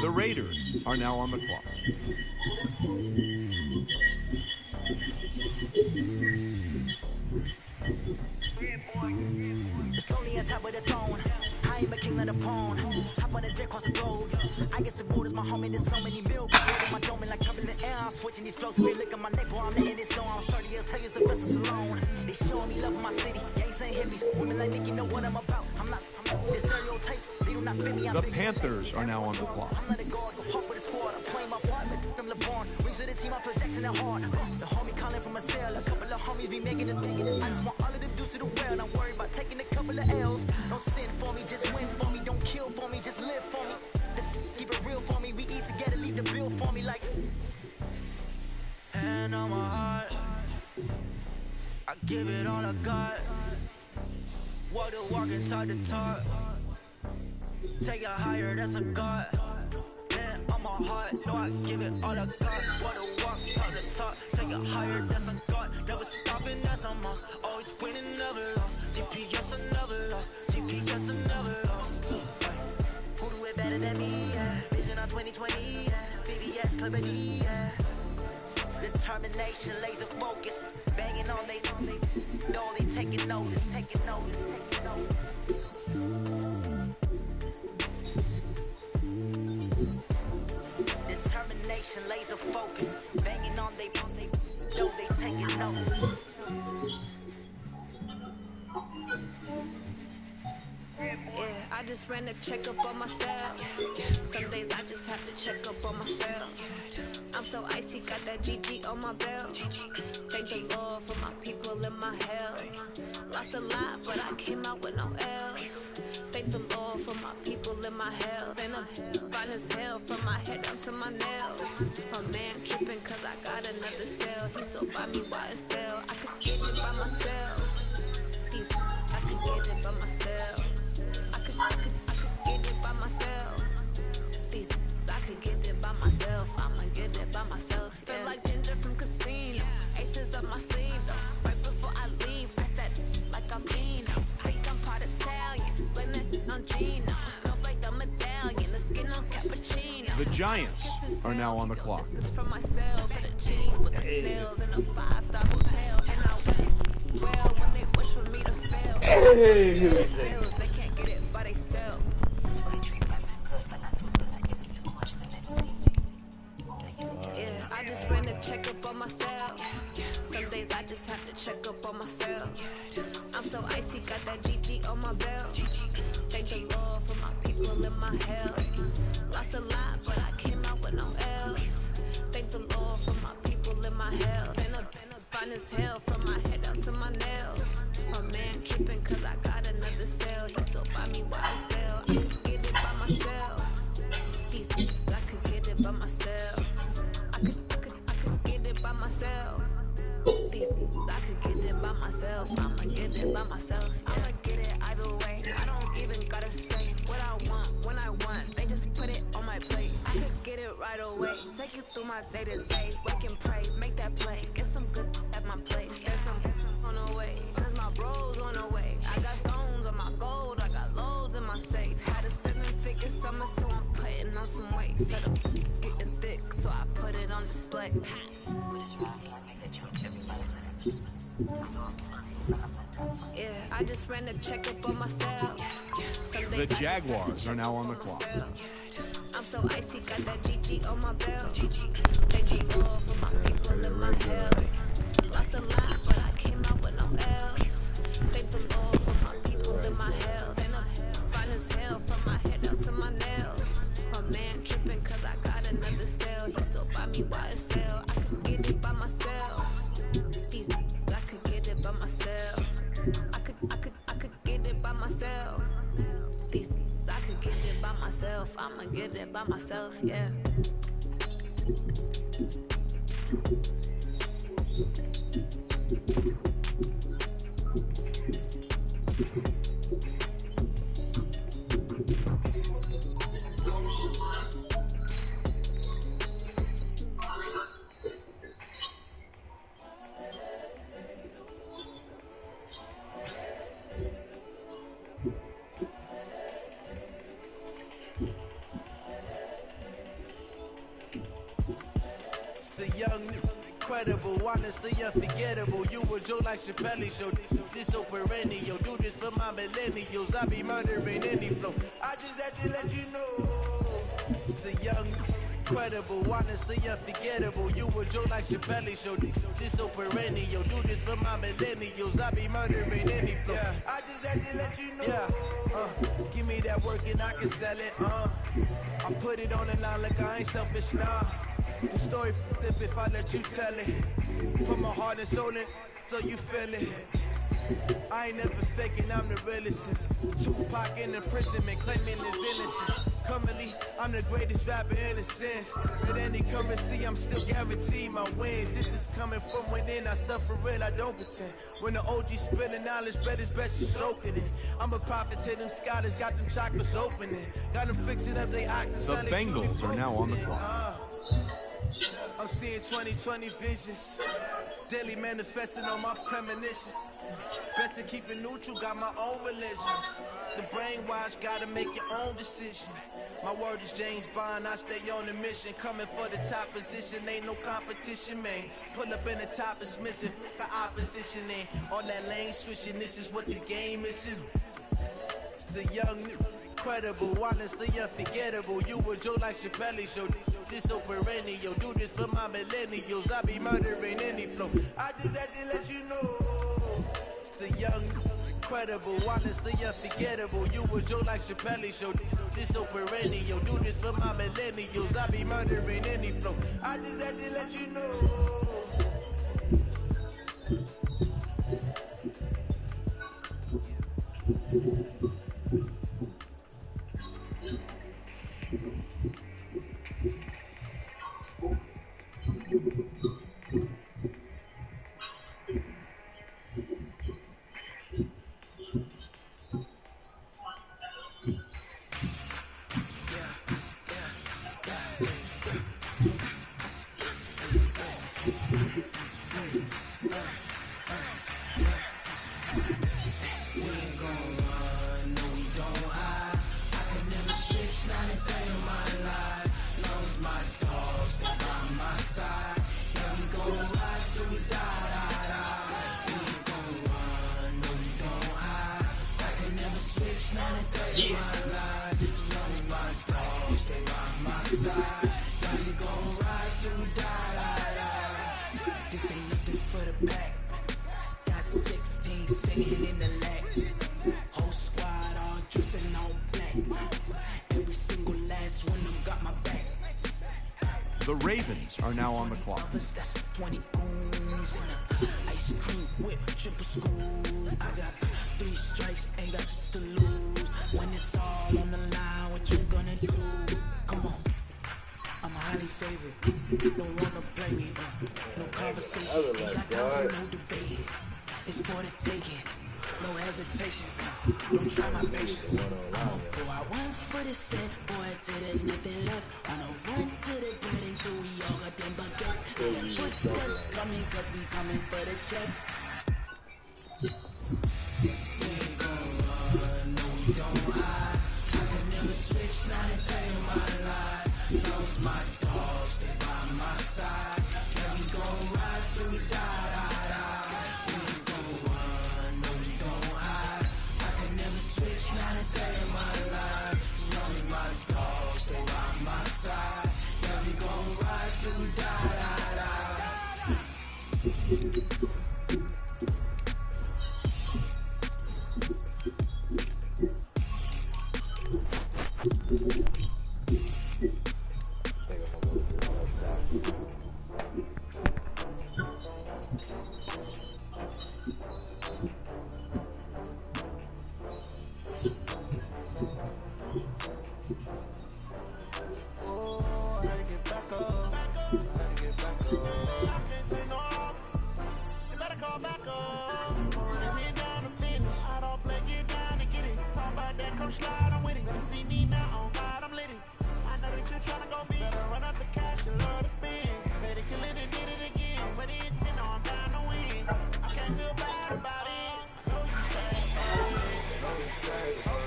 The Raiders are now on the clock. Slowly on top of the throne, I am a king of the pawn. Hop on the jet across the road. I guess the road is my home, there's so many milk. My dome like turbulent air. I'm switching these flows. If you look at my neck, boy, I'm letting it slow. I'm sturdy as hell, as a vessel alone. They showing me love in my city. Gangs ain't hippies. Women like Nicky know what I'm about. I'm not the stereotypes. They do not fit me. The Panthers are now on the clock. I'm not a guard, go hard with a squad. I'm playing my part, like from LeBron. Rings to the team, I feel Jackson at heart. The homie calling from a cell. A couple of homies be making it. I just want all of the dudes to the well. I'm worried about taking a couple of L's. Don't sin for me, just win for me. Don't kill for me, just live for me. Keep it real for me. We eat together, leave the bill for me like. Hand on my heart, I give it all I got. Walk the walk and talk the talk. Take it higher, that's a God. Hand on my heart, no, I give it all I got. Walk the walk, talk the talk. Take it higher, that's a God. Never stopping, that's a must. Always winning, never lost. GPS, I never lost. GPS, I never lost. Who do it better than me? Yeah. Vision on 2020. Yeah. BBS, Liberty. Yeah. Determination, laser focus. Banging on they know they taking notice. Taking notice. Taking notice. Determination, laser focus. Banging on they know they taking notice. Yeah, I just ran a checkup on myself. Some days I just have to check up on myself. I'm so icy, got that GG on my belt. Thank the Lord for my people and my health. Lost a lot, but I came out with no else. Thank the Lord for my people and my health. And I'm fine as hell from my head down to my nails. My man tripping cause I got another cell. He still buy me YSL. I could get it by myself. I could get it by myself. I could get it by myself. I could get it by myself. I'ma get it by myself. Yeah. Feel like Ginger from Casino. Aces up my sleeve though. Right before I leave, I said like I'm Dino. I think I'm part Italian. Blame that on Gino. Snowflake the medallion. The skin on cappuccino. The Giants are now on the clock. This is for myself. For the cheese with the snails in a 5-star hotel. And I wish it well when they wish for me to fail. They can't get it by themselves. Yeah, I just ran a checkup on myself. Some days I just have to check up on myself. I'm so icy, got that GG on my belt. Thank the Lord for my people and my health. Lost a lot, but I came out with no else. Thank the Lord for my people and my health. fine as hell from my head up to my nails. My man tripping cause I got another sale. He still buy me YSL. I could get it by myself. These I could get it by myself. I could get it by myself. These I could get it by myself. I'ma get it by myself. I'ma get it either way. I don't even gotta say what I want when I want. They just put it on my plate. I could get it right away. Take you through my day to day. Wake and pray, make that play. Get some good at my place. There's some on the way. Cause my bros on the way. I got stones on my gold. I got loads in my safe. Had a 7-figure summer, so I'm putting on some weight. Set up getting thick, so I put it on display. Yeah, I just ran a checkup on myself. The Jaguars are now on the clock. I'm so icy, got that GG on my belt. Thank you, Lord, for my people in my health. Lost a lot, but I came out with no L's. Thank the Lord for my people in my health. And I'm fine as hell from my head up to my nails. My man tripping cause I got another sale. He still buy me YSL. I could get it by myself. These I could get it by myself. I could get it by myself. These I could get it by myself. I'ma get it by myself, yeah. Incredible, honestly unforgettable. You were Joe like Chappelle show. This so perennial. Do this for my millennials. I be murdering any flow. I just had to let you know. It's the young, incredible, honestly unforgettable. You were Joe like Chappelle show. This so perennial. Do this for my millennials. I be murdering any flow. Yeah. I just had to let you know. Yeah. Give me that work and I can sell it. I put it on the line like I ain't selfish, nah. The story flip if I let you tell it. Put my heart and soul in so you feel it. I ain't never faking, I'm the realest since Tupac in imprisonment, claiming his innocence. Currently, I'm the greatest rapper in a sense. At any currency, I'm still guaranteed my wins. This is coming from within, I stuff for real, I don't pretend. When the OG spilling knowledge, bet it's best you soak it in. I'm a prophet to them scholars, got them chakras opening. Got them fixing up they actors. The Bengals are now on the clock. I'm seeing 2020 visions, daily manifesting on my premonitions. Best to keep it neutral, got my own religion. The brainwash, gotta make your own decision. My word is James Bond, I stay on the mission. Coming for the top position, ain't no competition, man. Pull up in the top is missing, the opposition ain't. All that lane switching, this is what the game is. It's the young, incredible, honestly unforgettable. You were Joe like Chappelle show. This so perennial. Do this for my millennials. I be murdering any flow. I just had to let you know. It's the young, incredible, honestly unforgettable. You were Joe like Chappelle show. This so perennial. Do this for my millennials. I be murdering any flow. I just had to let you know. This ain't nothing for the back. Got 16 singing in the lag. Whole squad all dressing all black. Every single last one of them got my back. The Ravens are now on the clock. That's 20 goons in the ice cream whip, triple scoop. I got 3 strikes, ain't got to lose. When it's all on the line, what you gonna do? Come on, I'm highly favored. Don't wanna play me, no conversation, ain't got time for no debate. It's for the taking, no hesitation. Don't try my patience. I'ma pour out one for the cent, boy, till there's nothing left. I'ma run to the bread until we all got them baguettes. Hear them footsteps coming, cause we coming for the check. We ain't gon' run, no we don't hide. I can never switch, not a day in my life. Knows my dogs, they by my side. Yeah, we gon' ride till we die, die, die. We ain't gon' run, no we don't hide. I can never switch, not a day in my life. Knowing my dogs, they by my side. Yeah, we gon' ride till we die, die, die.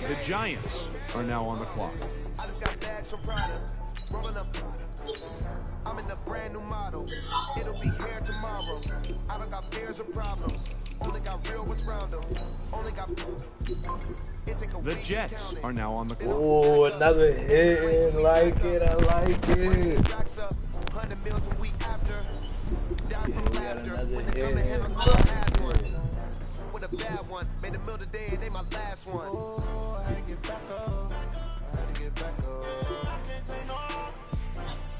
The Giants are now on the clock. I just got bags from Prada. Rolling up. I'm in a brand new model. It'll be here tomorrow. I don't got fears or problems. Only got real ones round them. Only got. The Jets are now on the clock. Oh, another hit. Like it. I like it. 100 meals a week after. Down from laughter. When they come to handle my last one. With a bad one. Made a meal today and they my last one. Oh, I had to get back up. I had to get back up. I can't take no off.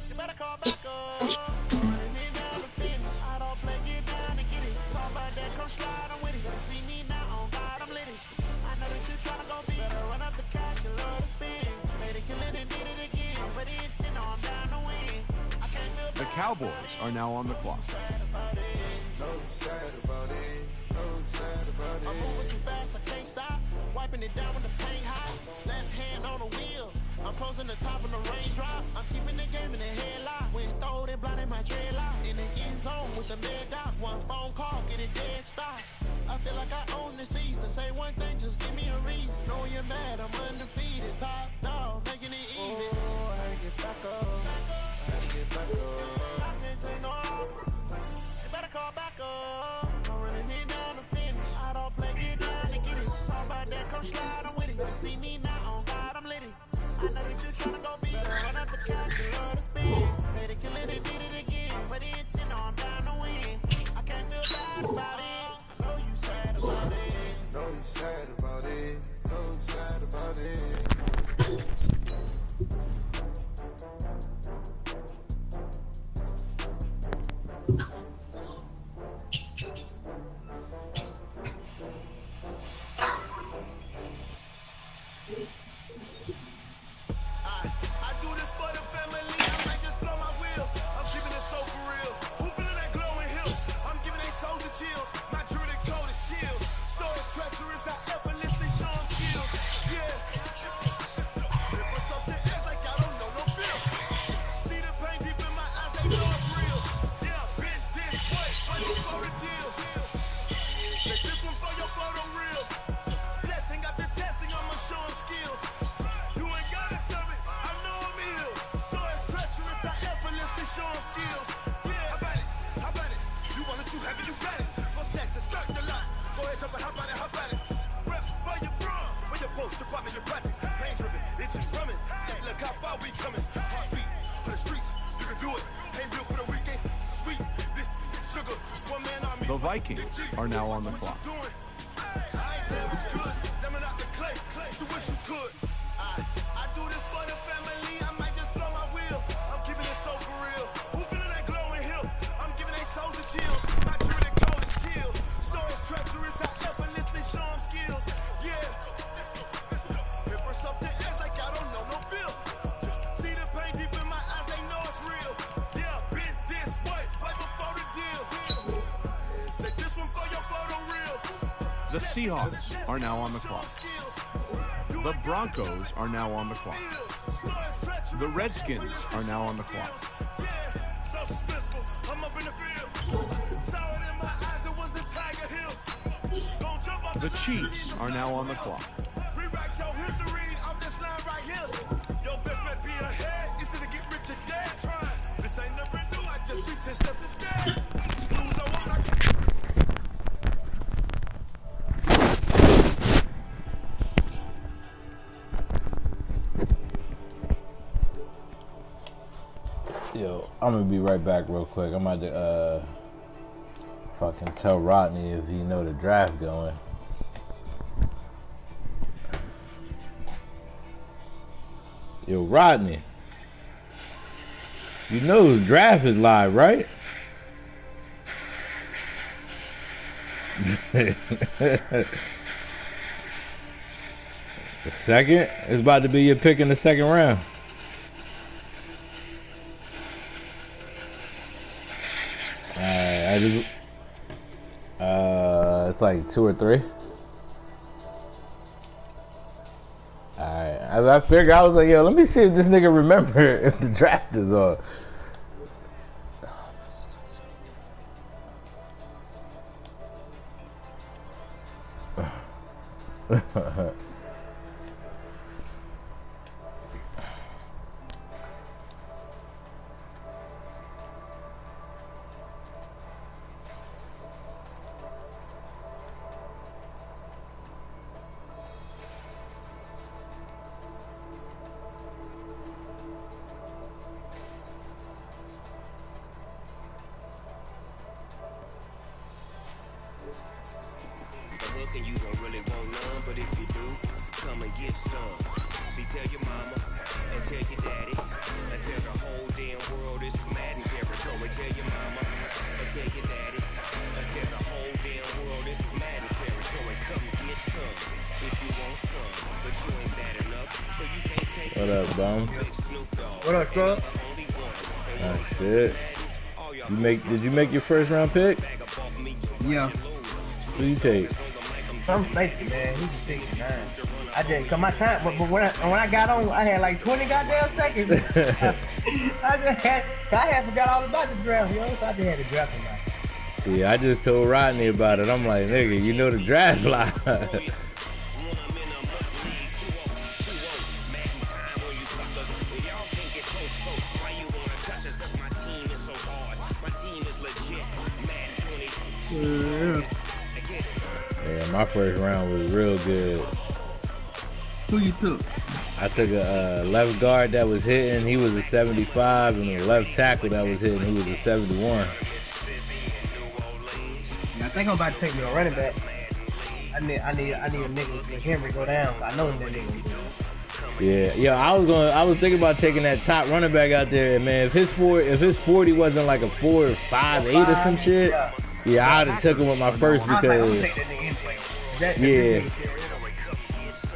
You better call back up. Running me down the finish. I don't play, get down and get it. Talk about that, come slide, I'm with it. Better see me now, on God, I'm lit it. I know that you tryna go big. Better run up the cash, you love to spin. Made it, kill it, and did it again. But the intent, no, I'm down to win. I can't feel The Cowboys are now on the clock. no sad about it. No sad about it. I'm moving too fast, I can't stop. Wiping it down with the paint hot. Left hand on the wheel. I'm closing the top of the raindrop. I'm keeping the game in the headlock. When throwed and blinded my dreadlock. In the end zone with the mad dot. One phone call, get it dead stop. I feel like I own the season. Say one thing, just give me a reason. Know you're mad, I'm undefeated. Top dog, making it even. Oh, I had to get back up. I had to get back up. I can't take no off. You better call back up. I'm running it down the finish. I don't play, get down and get it. Talk about that, come slide, I'm with it. You see me now, on God, I'm lit it. I know that you tryna go big. Run up the cash, you love to spin. Made it, kill it, and did it again. But the intent, no, I'm down to win. I can't feel bad about it. I know you sad about it. Know you sad about it. Know you sad about I do this for the family. I might just blow my wheel. I'm keeping it so for real. Who feeling that glowing hill? I'm giving they soldier chills. My druidic code is chill. Stories treacherous, I effortlessly show them skills. Yeah. Rip us up the edge like I don't know no feel. See the pain deep in my eyes, they know it's real. Yeah, been this way, but you for the deal. Say this one for your photo reel. Blessing after testing, I'ma show them skills. You ain't gotta tell me, I know I'm ill. Stories treacherous, I effortlessly show them skills. Yeah, how about it? How about it? You want it, you have it, you got it. Go snatch it, skirt the lot. Go ahead, jump it, how about it? How about it? Rep for your bro, where your post, department, your projects. Pain driven, itching from it. Hey, look how far we coming. Heartbeat on the streets, you can do it. Ain't real for the weekend, sweet. This sugar, one man army. The Vikings are now on the clock. I ain't damaged goods, them out the clay, do wish you could. I do this for the family, I might just blow my wheel. I'm keeping it so for real. Who feeling that glowing hill? I'm giving they soldier chills. My druidic code is chill. The Seahawks are now on the clock. The Broncos are now on the clock. The Redskins are now on the clock. The Chiefs are now on the clock. Yo, I'm gonna be right back real quick. I'm about to fucking tell Rodney if he know the draft going. Yo, Rodney, you know the draft is live, right? The second? It's about to be your pick in the second round. Alright, it's like 2 or 3. Alright, as I figured, I was like, yo, let me see if this nigga remember if the draft is on. And you don't really want none, but if you do, come and get some. See, tell your mama and tell your daddy and tell the whole damn world this is Madden territory. Tell your mama and tell your daddy and tell the whole damn world this is Madden territory. Come get some if you want some, but you ain't bad enough, so you can't take. What up, Bum? What up, bro? Oh shit. Did you make your first round pick? Yeah. Who you take? Some safety, man. He's 69. I just, cause my time, but when I got on, I had like 20 goddamn seconds. I had forgot all about the draft, yo. So I just had to draft him out. Yeah, I just told Rodney about it. I'm like, nigga, you know the draft live. Yeah, my first round was real good. Who you took? I took a left guard that was hitting, he was a 75, and a left tackle that was hitting, he was a 71. Yeah, I think I'm about to take me a running back. I need a nigga like Henry go down. I know that nigga. Yeah, I was thinking about taking that top running back out there, and man, if his 40 wasn't like a 4 or 5, 8 or some shit, yeah, I'd have took him with my first because yeah,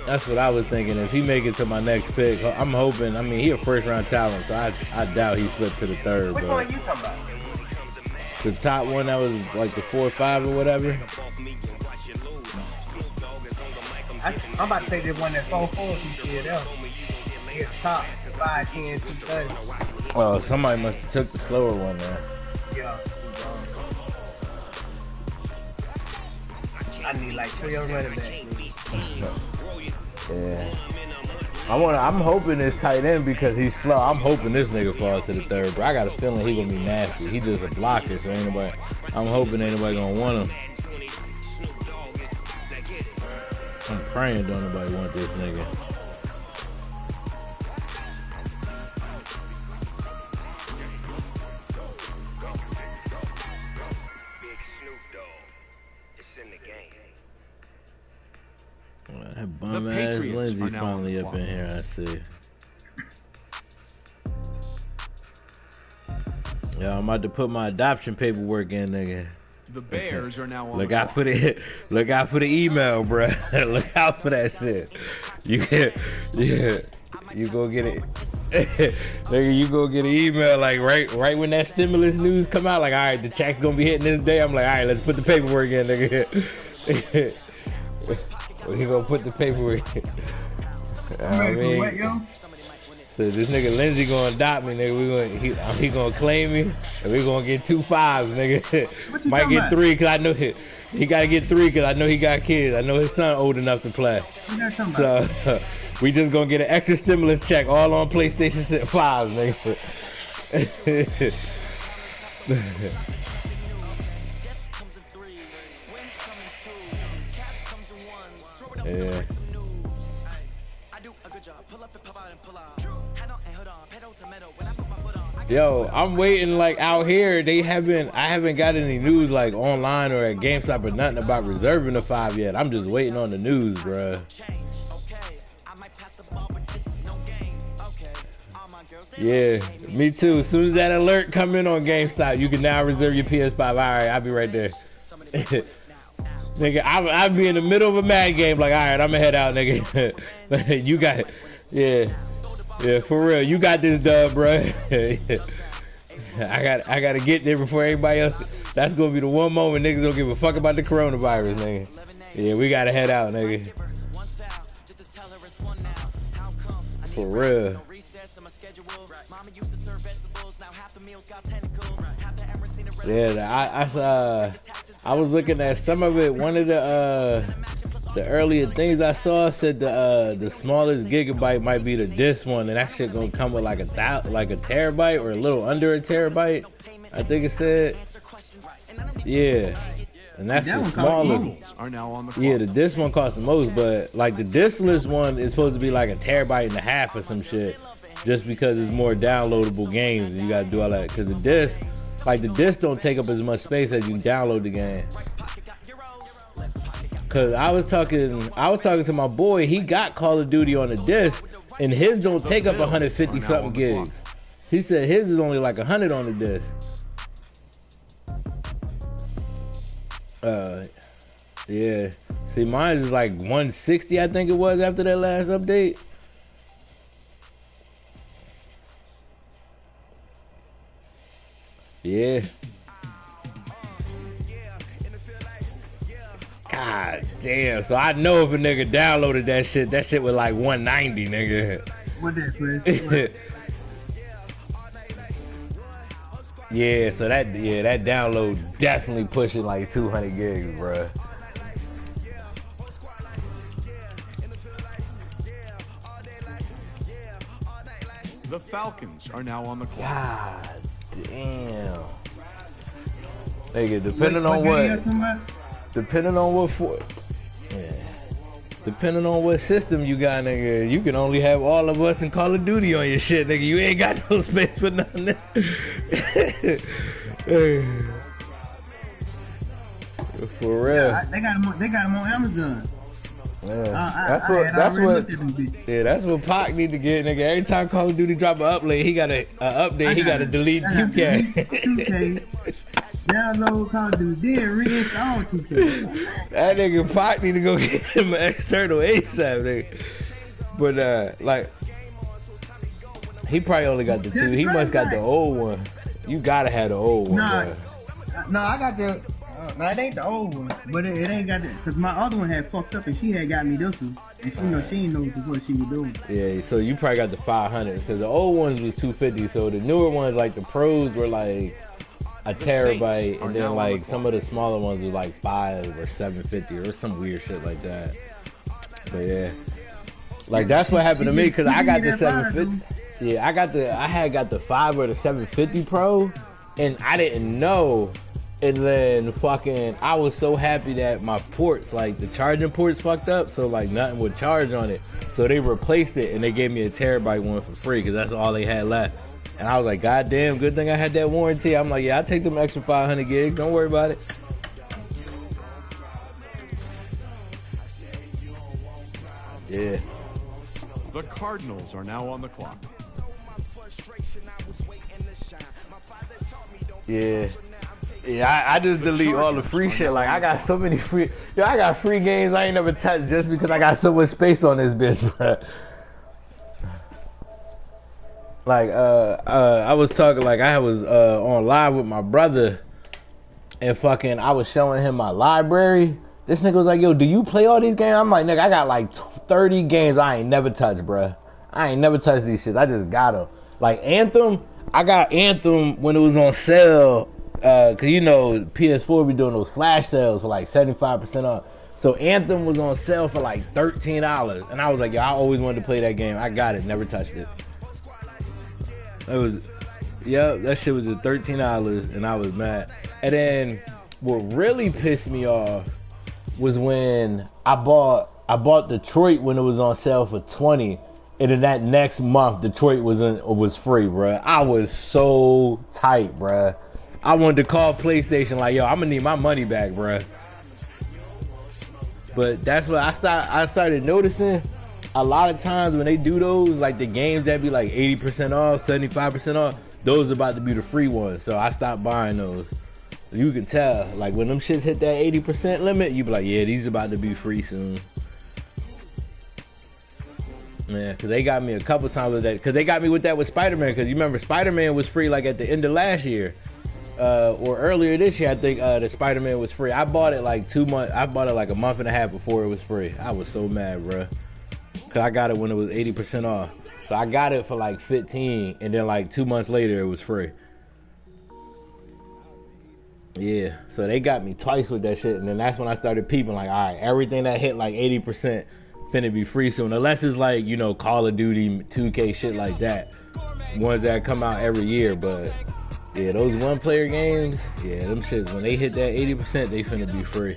that's what I was thinking. If he make it to my next pick, I'm hoping. I mean, he a first round talent, so I doubt he slipped to the third. Which one you talking about? The top one that was like the 4 or 5 or whatever. I'm about to take this one that 4-4 PCL. It's top 5, 10, 230. Oh, somebody must have took the slower one there. Yeah. I need like 3 running backs. Yeah. I'm hoping it's tight end because he's slow. I'm hoping this nigga falls to the third, but I got a feeling he gonna be nasty. He just a blocker, so I'm hoping ain't nobody gonna want him. I'm praying don't nobody want this nigga. That bum ass Lindsay finally up in here, I see. Yeah, I'm about to put my adoption paperwork in, nigga. The Bears are now on Look the out for the email, bruh. Look out for that shit. You go get it. Nigga, you go get an email like right when that stimulus news come out, like, all right, the check's gonna be hitting this day. I'm like, all right, let's put the paperwork in, nigga. He gonna put the paperwork. I mean, what, yo? so this nigga Lindsay gonna adopt me, nigga. He gonna claim me, and we gonna get 2 5s, nigga. Might get 3 cause I know he gotta get 3 cause I know he got kids. I know his son old enough to play. So we just gonna get an extra stimulus check all on PlayStation 5s, nigga. Yeah. Yo, I'm waiting like out here. I haven't got any news like online or at GameStop or nothing about reserving the 5 yet. I'm just waiting on the news, bruh. Yeah, me too. As soon as that alert come in on GameStop, you can now reserve your PS5. All right, I'll be right there. Nigga, I'll be in the middle of a Madden game, like, all right, I'm gonna head out, nigga. You got it. Yeah, for real. You got this, dub, bro. I gotta get there before everybody else. That's gonna be the one moment niggas don't give a fuck about the coronavirus, nigga. Yeah, we gotta head out, nigga. For real. Yeah, I was looking at some of it. One of the earlier things I saw said the smallest gigabyte might be the disc one, and that shit gonna come with like a terabyte or a little under a terabyte. I think it said. Yeah, and that's the smallest. Are now on the yeah, the disc one costs the most, but like the discless one is supposed to be like a terabyte and a half or some shit, just because it's more downloadable games. You gotta do all that because the disc don't take up as much space as you download the game. Cause I was talking to my boy. He got Call of Duty on the disc, and his don't take up 150 something gigs. He said his is only like 100 on the disc. Yeah. See, mine is like 160. I think it was after that last update. Yeah. God damn. So I know if a nigga downloaded that shit was like 190, nigga. What that, Chris? Yeah, so that download definitely pushing like 200 gigs, bruh. The Falcons are now on the clock. God damn. Nigga, depending on what system you got, nigga, you can only have all of us in Call of Duty on your shit, nigga. You ain't got no space for nothing. For real. Yeah, they got them on Amazon. Yeah, that's what Pac need to get, nigga. Every time Call of Duty drop an update, he got a update. He got to delete 2K. Download Call of Duty, then reinstall 2K. That nigga Pac need to go get him an external ASAP, nigga. But like, he probably only got the 2. He must got the old one. You gotta have the old one. No, I got the. No, it ain't the old one, but it ain't got the. Cause my other one had fucked up, and she had got me this one, and she ain't know what she was doing. Yeah, so you probably got the 500, cause the old ones was 250. So the newer ones, like the pros, were like a terabyte, and then like some of the smaller ones was like 5 or 750 or some weird shit like that. But yeah, like that's what happened to me, cause I got the 750. Yeah, I had got the 5 or the 750 Pro, and I didn't know. And then fucking, I was so happy that my ports, like the charging ports fucked up, so like nothing would charge on it. So they replaced it and they gave me a terabyte one for free because that's all they had left. And I was like, God damn, good thing I had that warranty. I'm like, yeah, I'll take them extra 500 gigs. Don't worry about it. Yeah. The Cardinals are now on the clock. Yeah. Yeah, I just delete all the free shit. Like, I got so many free... Yo, I got free games I ain't never touched just because I got so much space on this bitch, bro. Like, I was talking, like, I was on live with my brother, and fucking, I was showing him my library, This nigga was like, yo, do you play all these games? I'm like, nigga, I got like 30 games I ain't never touched, bruh. I ain't never touched these shits. I just got them. Like Anthem, I got Anthem when it was on sale. Cause you know PS4 be doing those flash sales for like 75% off. So Anthem was on sale for like $13, and I was like, yo, I always wanted to play that game. I got it, never touched it. It was, yeah, that shit was just $13, and I was mad. And then what really pissed me off was when I bought Detroit when it was on sale for $20, and then that next month Detroit was free, bruh. I was so tight, bruh. I wanted to call PlayStation like, yo, I'm gonna need my money back, bruh. But that's what I started noticing. A lot of times when they do those, like the games that be like 80% off, 75% off, those are about to be the free ones. So I stopped buying those. You can tell, like when them shits hit that 80% limit, you be like, yeah, these about to be free soon. Yeah, because they got me a couple times with that. Because they got me with that with Spider-Man. Because you remember Spider-Man was free like at the end of last year. Or earlier this year, I think the Spider-Man was free. I bought it like 2 months. I bought it like a month and a half before it was free. I was so mad, bruh. Because I got it when it was 80% off. So I got it for like 15, and then like 2 months later, it was free. Yeah, so they got me twice with that shit, and then that's when I started peeping like, all right, everything that hit like 80% finna be free soon, unless it's like, you know, Call of Duty, 2K, shit like that, ones that come out every year. But yeah, those one-player games, yeah, them shits, when they hit that 80%, they finna be free.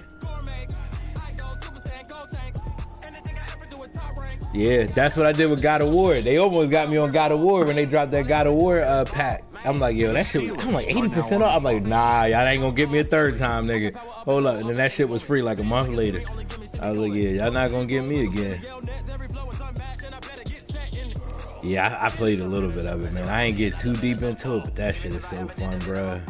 Yeah, that's what I did with God of War. They almost got me on God of War when they dropped that God of War pack. I'm like, yo, that shit was, I'm like 80% off. I'm like, nah, y'all ain't gonna get me a third time, nigga. Hold up. And then that shit was free like a month later. I was like, yeah, y'all not gonna get me again. Yeah, I played a little bit of it, man. I ain't get too deep into it, but that shit is so fun, bro.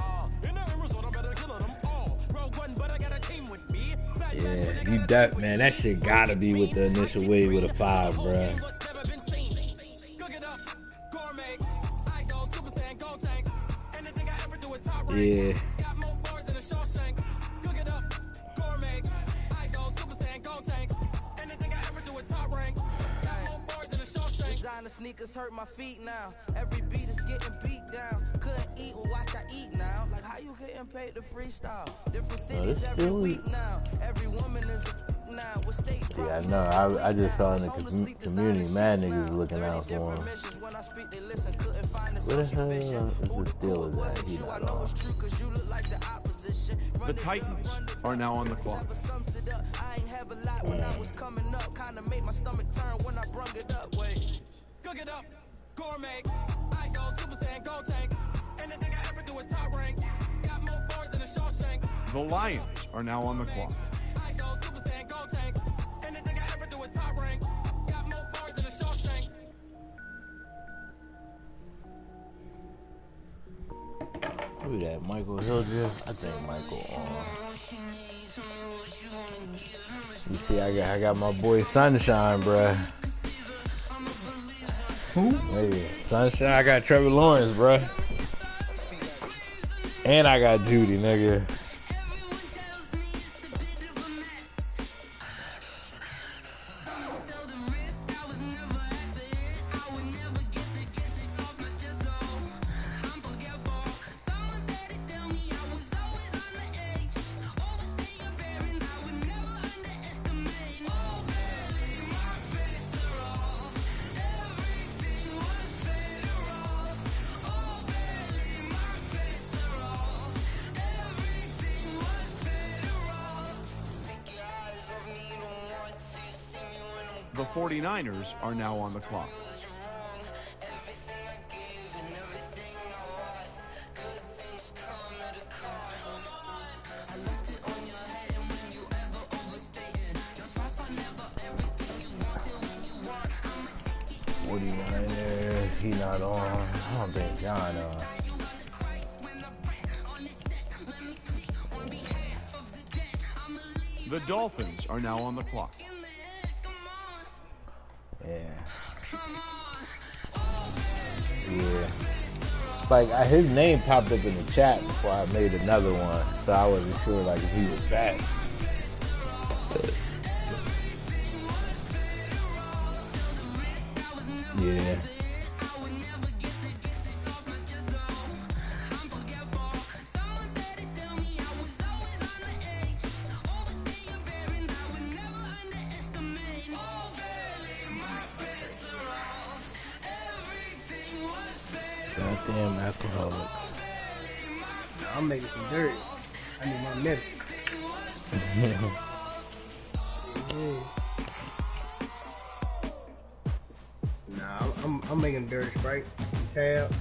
Yeah, you man, that shit gotta be with the initial wave with a 5, bro. Yeah. Designer sneakers hurt my feet now. Every beat is getting beat down. Couldn't eat or watch I eat now. Like how you getting paid to freestyle? Different cities every week now. Every woman is a now. What state? Yeah, I know. I just saw in the community, mad niggas looking out for him. Where the hell is the Steelers at? He not on. The Titans are now on the clock. I ain't have a lot when I was coming up. Kinda made my stomach turn when I brung it up. Wait. Cook it up, gourmet. I go Super Saiyan, go tank. Anything I ever do is top rank. Got more bars than a Shawshank. The Lions are now on the clock. I go Super Saiyan, go tank. Anything I ever do is top rank. Got more bars than a Shawshank. Who that? Michael Hildreth? I think Michael on. You see, I got my boy Sunshine, bruh. Who? Hey, Sunshine. I got Trevor Lawrence, bruh. And I got Judy, nigga. The 49ers are now on the clock. He not on. I don't think John on. The Dolphins are now on the clock. Yeah. Like his name popped up in the chat before I made another one, so I wasn't sure like if he was back. Yeah. Goddamn alcoholics. Nah, I'm making some dirt. I need my medicine. Yeah. Nah, I'm making dirty Sprite. Tab.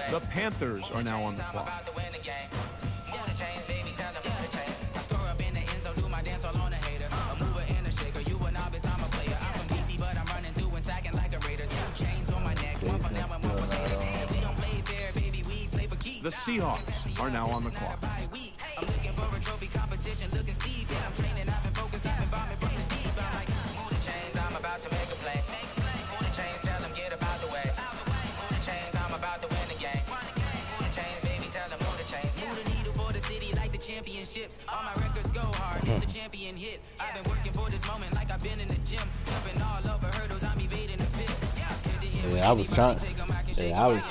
The Panthers are now on the clock. The Seahawks are now on the clock. I'm looking for a trophy competition, looking steep, and I'm training, I've been focused, I've been bombing from the deep. I'm like, move the chains, I'm about to make a play. Move the chains, tell them get about the way. Move the chains, I'm about to win the game. Move the chains, baby, tell them move the chains. Move the needle for the city like the championships. All my records go hard, it's a champion hit. I've been working for this moment like I've been in the gym. Jumping all over hurdles, I'm evading the pit. Yeah, I was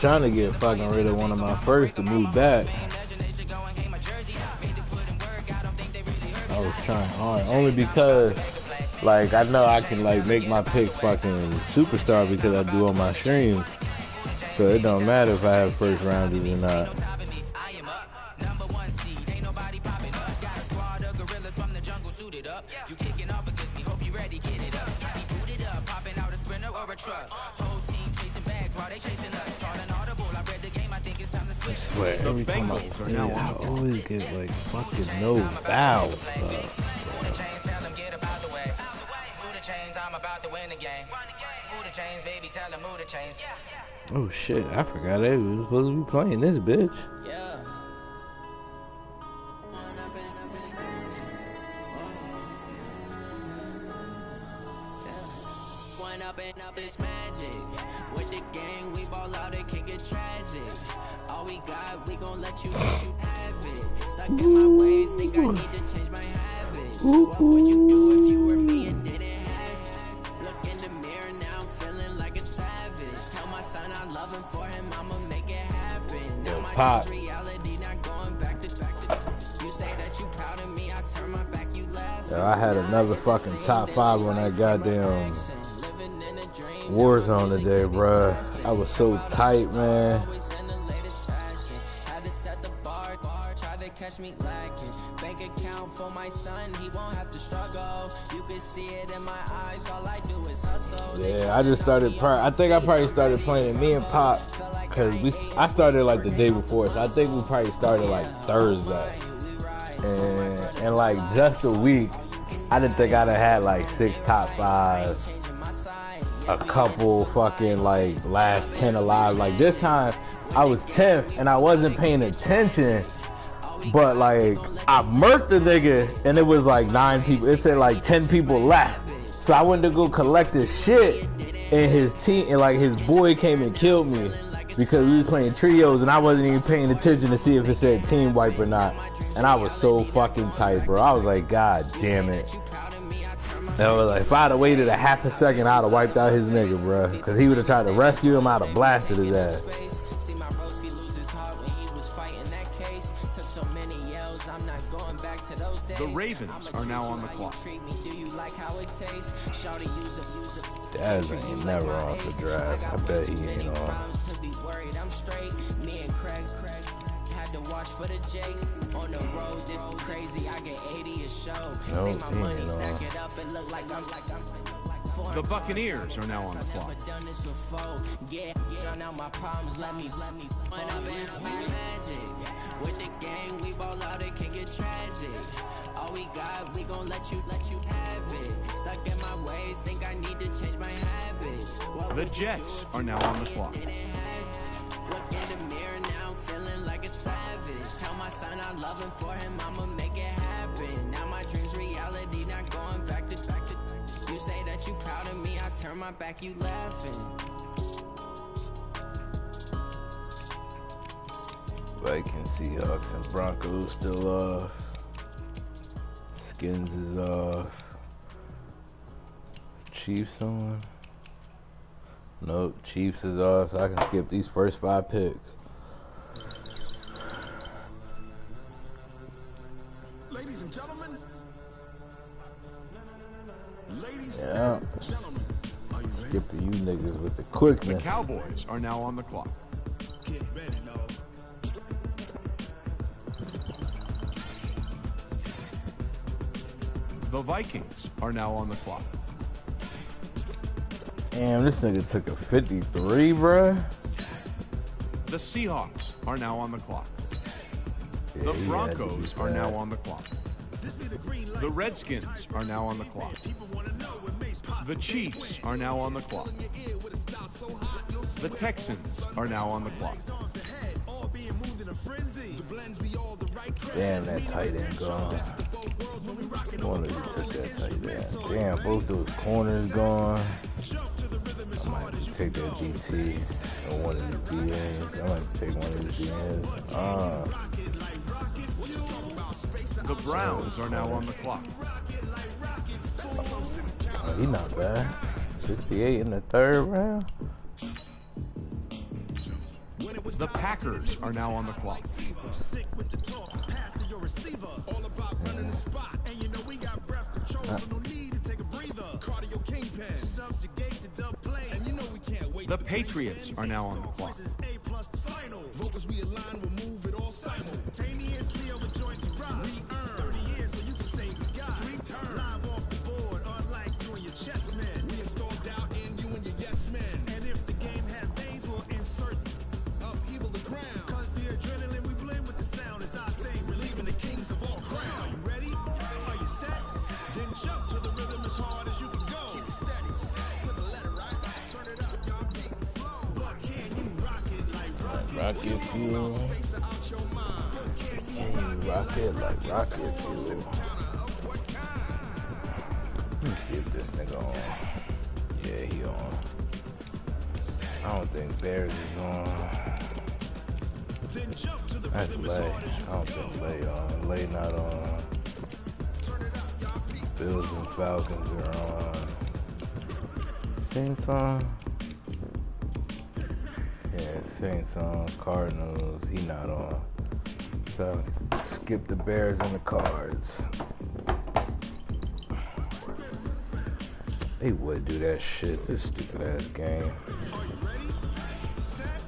trying to get fucking rid of one of my first to move back. I was trying hard, only because like I know I can like make my picks fucking superstar because I do on my streams. So it don't matter if I have first rounders or not. I swear, every time I play, I always get like fucking no foul. Oh shit, I forgot they was supposed to be playing this bitch. Yeah. One up and up is magic. With the gang, we ball out, it can get tragic. All we got, we gon' let you have it. Stuck in my ways, think I need to change my habits. What would you do if you were me and didn't have it? Look in the mirror, now I'm feeling like a savage. Tell my son I love him, for him I'ma make it happen. Now my Pop. reality, not going back to. You say that you proud of me, I turn my back, you laugh. Yo, I had another fucking top 5 on that goddamn Warzone today, bruh. I was so tight, man. Catch me lacking. Bank account for my son, he won't have to struggle. You can see it in my eyes, all I do is hustle. Yeah, I just started. I think I probably started playing me and Pop because I started like the day before, so I think we probably started like Thursday, and like just a week. I didn't think I'd have had like 6 top 5s, a couple fucking like last 10 alive. Like this time, I was 10th and I wasn't paying attention. But like I murked the nigga and it was like 9 people. It said like 10 people left. So I went to go collect his shit and his team and like his boy came and killed me because we was playing trios and I wasn't even paying attention to see if it said team wipe or not. And I was so fucking tight, bro. I was like, God damn it. And I was like, if I'd have waited a half a second, I'd have wiped out his nigga, bro. Because he would have tried to rescue him, I'd have blasted his ass. The Ravens are now on the clock. Daz ain't never off the draft. I bet he ain't on. Watch for the Jakes on the road, this crazy. I get 80 a show. No, Say my money, stack it up and look like I'm The Buccaneers are now on the clock. Yeah, drown out my problems. Let me one up and up is magic. With the gang, we ball out, it can get tragic. All we got, we gon' let you have it. Stuck in my ways, think I need to change my habits. The Jets are now on the clock. Look in the mirror now, feeling like a savage. Tell my son I love him, for him I'ma make it happen. Now my dreams reality, not going back to. You say turn my back, you laughing. Vikings, Seahawks, and Broncos still off. Skins is off. Chiefs on. Nope, Chiefs is off, so I can skip these first 5 picks. Ladies and gentlemen. Yeah. Skipping you niggas with the quickness. The Cowboys are now on the clock. Get ready, no. The Vikings are now on the clock. Damn, this nigga took a 53, bruh. The Seahawks are now on the clock. Yeah, The Broncos are now on the clock. The Redskins are now on the clock. The Chiefs are now on the clock. The Texans are now on the clock. Damn, that tight end gone. One of these took that tight end. Damn, both those corners gone. I might just take that DT or one of these DNs. I might take one of these DNs. The Browns are now on the clock. Oh, he not bad. 68 in the 3rd round. The Packers are now on the clock. The Patriots are now on the clock. Rocket fuel. Can you rock it like rocket fuel? Let me see if this nigga on. Yeah, he on. I don't think Bears is on. That's Lay. I don't think Lay on. Lay not on. Bills and Falcons are on. Saints on. Yeah, Saints on. Cardinals, he not on. So skip the Bears and the Cards. They would do that shit. This stupid ass game.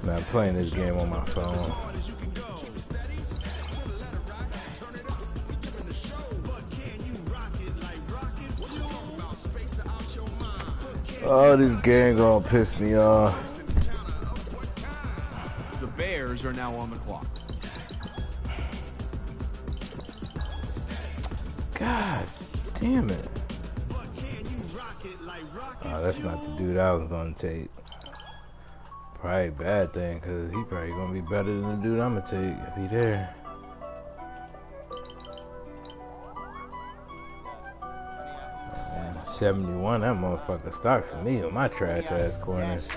Man, I'm playing this game on my phone. Oh, this game gonna piss me off. The Bears are now on the clock. God damn it. Oh, that's not the dude I was gonna take. Probably a bad thing, cause he probably gonna be better than the dude I'm gonna take if he there. Man, 71, that motherfucker start for me on my trash ass corners.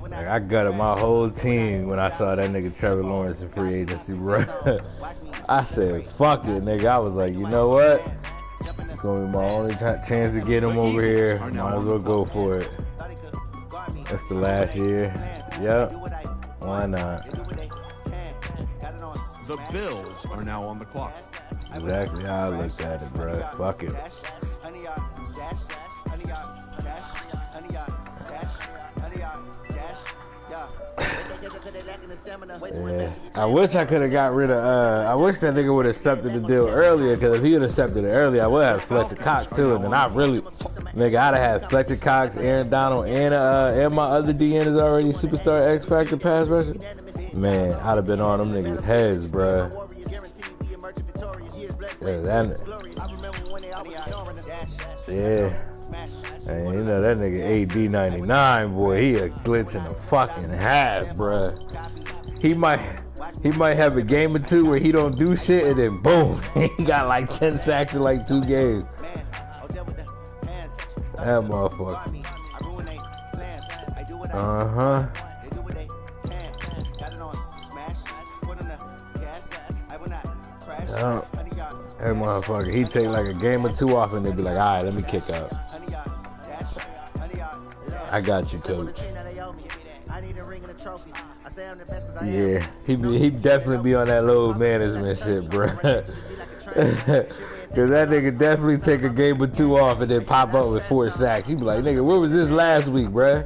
Like, I gutted my whole team when I saw that nigga Trevor Lawrence in free agency, bro. I said, fuck it, nigga. I was like, you know what? It's gonna be my only chance to get him over here. Might as well go for it. That's the last year. Yep. Why not? The Bills are now on the clock. Exactly how I looked at it, bro. Fuck it. Yeah. I wish I could have got rid of, I wish that nigga would have accepted the deal earlier, because if he would have accepted it earlier, I would have Fletcher Cox too, and then I really, nigga, I'd have had Fletcher Cox, Aaron Donald, and my other DN is already superstar X Factor pass rusher. Man, I'd have been on them niggas' heads, bruh. Yeah. And you know that nigga AD 99, boy, he a glitch in the fucking half, bruh. He might have a game or two where he don't do shit, and then boom, he got like 10 sacks in like 2 games. That motherfucker. Uh-huh. Yeah. That motherfucker, he take like a game or two off and they be like, all right, let me kick out. I got you, coach. Yeah, he definitely be on that load management shit, bro. Cause that nigga definitely take a game or two off and then pop up with 4 sacks. He be like, nigga, where was this last week, bro?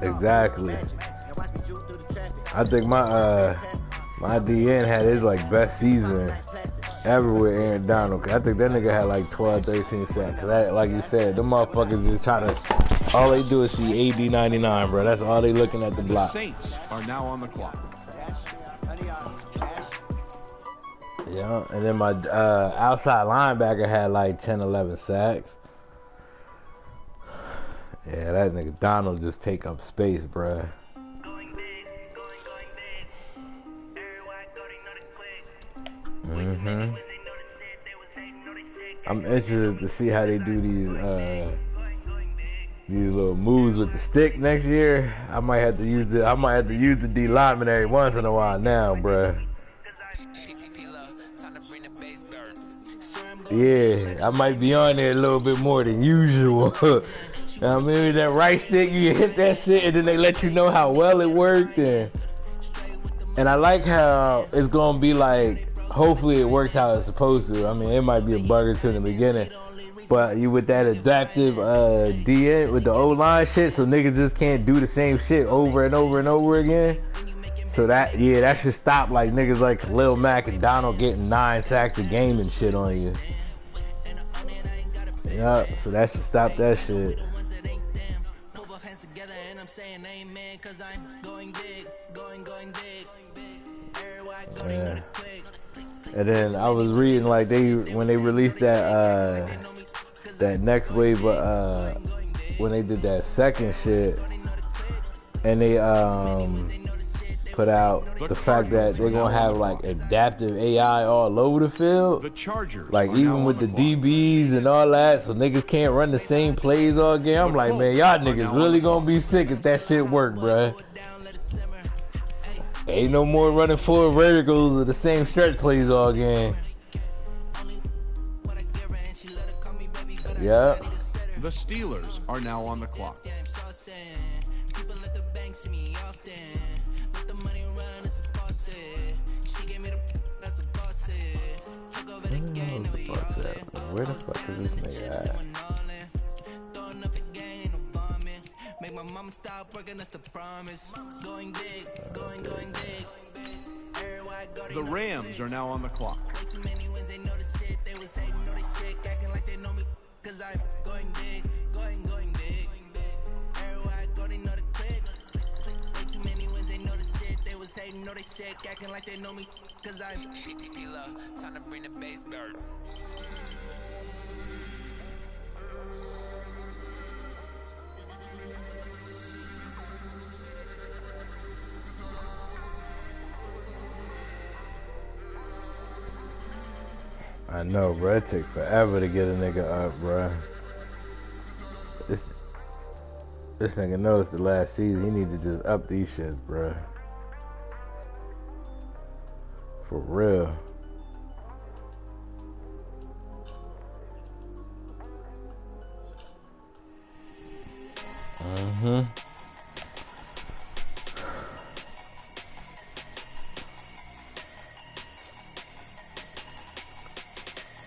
Exactly. I think my DN had his like best season ever with Aaron Donald. I think that nigga had like 12, 13 sacks. Cause that, like you said, them motherfuckers just try to, all they do is see AD 99, bro. That's all they looking at the block. The Saints are now on the clock. Yeah, and then my outside linebacker had like 10, 11 sacks. Yeah, that nigga Donald just take up space, bruh. I'm interested to see how they do these little moves with the stick next year. I might have to use the D lineman every once in a while now, bruh. Yeah, I might be on there a little bit more than usual. I mean, that right stick, you hit that shit and then they let you know how well it worked. And I like how it's going to be like, hopefully it works how it's supposed to. I mean, it might be a bug or two in the beginning. But you with that adaptive DN with the O-line shit, so niggas just can't do the same shit over and over and over again. So that should stop like niggas like Khalil Mack and Donald getting 9 sacks a game and shit on you. Yeah, so that should stop that shit. Yeah. And then I was reading like when they released that next wave, when they did that second shit, and they put out the fact that they're gonna have like adaptive AI all over the field. The Chargers, like even with the DBs and all that, so niggas can't run the same plays all game. I'm like, man, y'all niggas really gonna be sick if that shit work, bruh. Ain't no more running 4 verticals or the same stretch plays all game. Yeah. The Steelers are now on the clock. Where the fuck is this nigga at? Make my mama stop working, that's the promise. Going big, going big. The Rams are now on the clock. Way too many wins, they know the shit. They was hating, know they sick, acting like they know me. Cause I'm going big, going big. Everywhere I go, they know the click. Way too many wins, they know the shit. They was hating, know they sick, acting like they know me. Cause I'm time to bring the bass back. I know, bro. It takes forever to get a nigga up, bro. This nigga knows the last season. He need to just up these shits, bro. For real.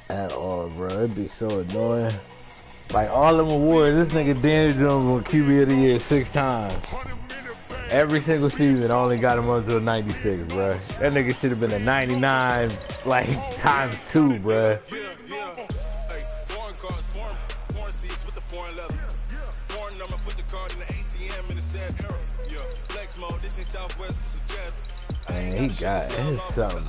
At all, bro. It'd be so annoying. Like all them awards, this nigga Daniel Jones won QB of the year 6 times. Every single season, I only got him up to a 96, bro. That nigga should have been a 99, like times 2, bro. Foreign cards, foreign seats with the foreign leather. Foreign number, put the card in the ATM in the sad era. Yeah, flex mode, this ain't Southwest, this is Jet. Man, he got his something,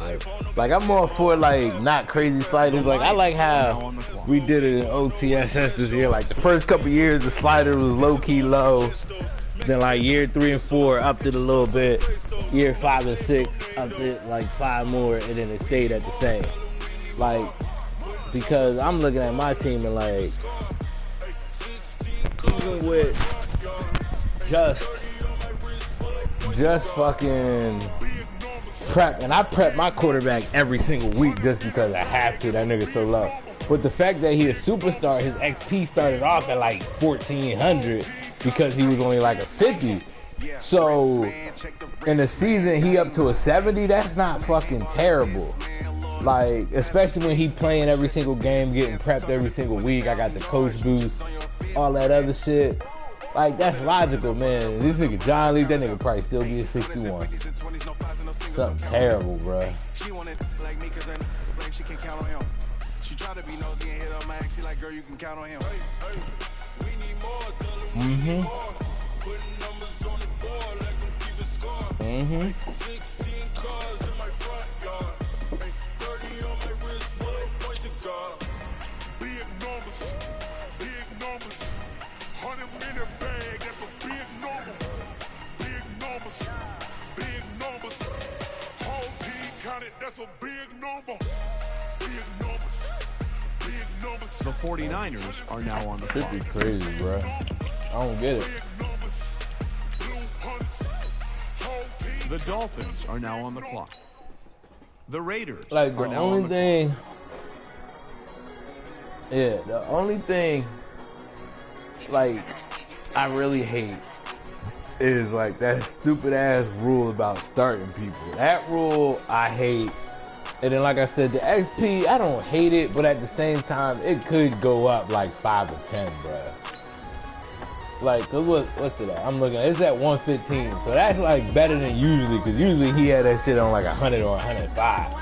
like I'm all for like not crazy sliders. Like I like how we did it in OTSS this year. Like the first couple years, the slider was low key low, Then like year 3 and 4 upped it a little bit. Year 5 and 6 upped it like 5 more, and then it stayed at the same. Like, because I'm looking at my team and like, even with just fucking prep, and I prep my quarterback every single week just because I have to. That nigga's so low. But the fact that he a superstar, his XP started off at like 1400 because he was only like a 50. So in the season he up to a 70. That's not fucking terrible. Like, especially when he playing every single game, getting prepped every single week. I got the coach boost, all that other shit. Like, that's logical, man. This nigga John Lee, that nigga probably still be a 61. Something terrible, bruh. She wanted like me cause she can count on him. She tried to be nosy and hit up my ex. She like, girl, you can count on him. We need more, tell them we need more. Putting numbers on the board, let them keep the score. 16 cars in my front yard. 30 on my wrist, bullet points to God. Big numbers, big numbers. 100 minute bag, that's a big number. Big numbers, big numbers. Whole team counted, that's a big number. Big numbers, big numbers. The 49ers are now on the This clock. is crazy, bro. I don't get it. The Dolphins are now on the clock. The Raiders Like, are the now on only the thing, the only thing, like, I really hate is, like, that stupid ass rule about starting people. That rule, I hate. And then, like I said, the XP, I don't hate it, but at the same time, it could go up like 5 or 10, bruh. Like, what's it at? I'm looking at, it's at 115, so that's like better than usually, because usually he had that shit on like 100 or 105.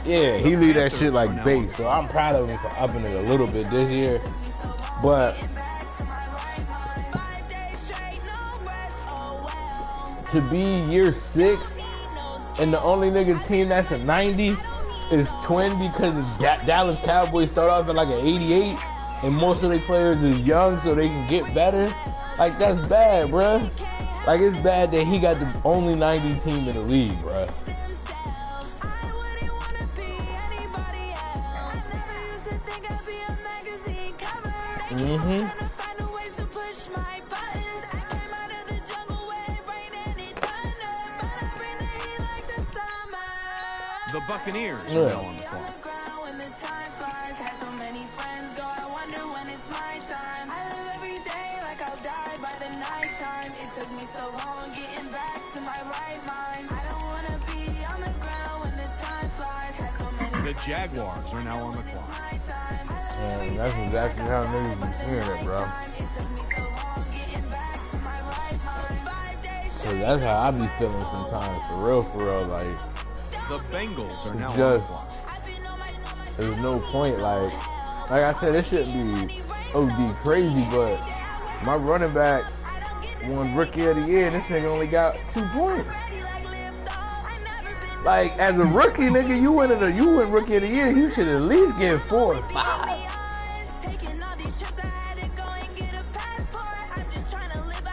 Yeah, he leave that shit like base, so I'm proud of him for upping it a little bit this year. But to be year 6 and the only nigga team that's a 90 is Twin, because the Dallas Cowboys start off at like an 88 and most of their players is young so they can get better. Like, that's bad, bruh. Like, it's bad that he got the only 90 team in the league, bruh. The Buccaneers are now on the clock. The Jaguars are now on the clock. And that's exactly how niggas be seeing it, bro. So that's how I be feeling sometimes, for real, like. The Bengals are now on the Just, clock. there's no point, like I said, it shouldn't be OD crazy, but my running back won Rookie of the Year, and this nigga only got 2 points. Like, as a rookie, nigga, you win Rookie of the Year, you should at least get 4 or 5.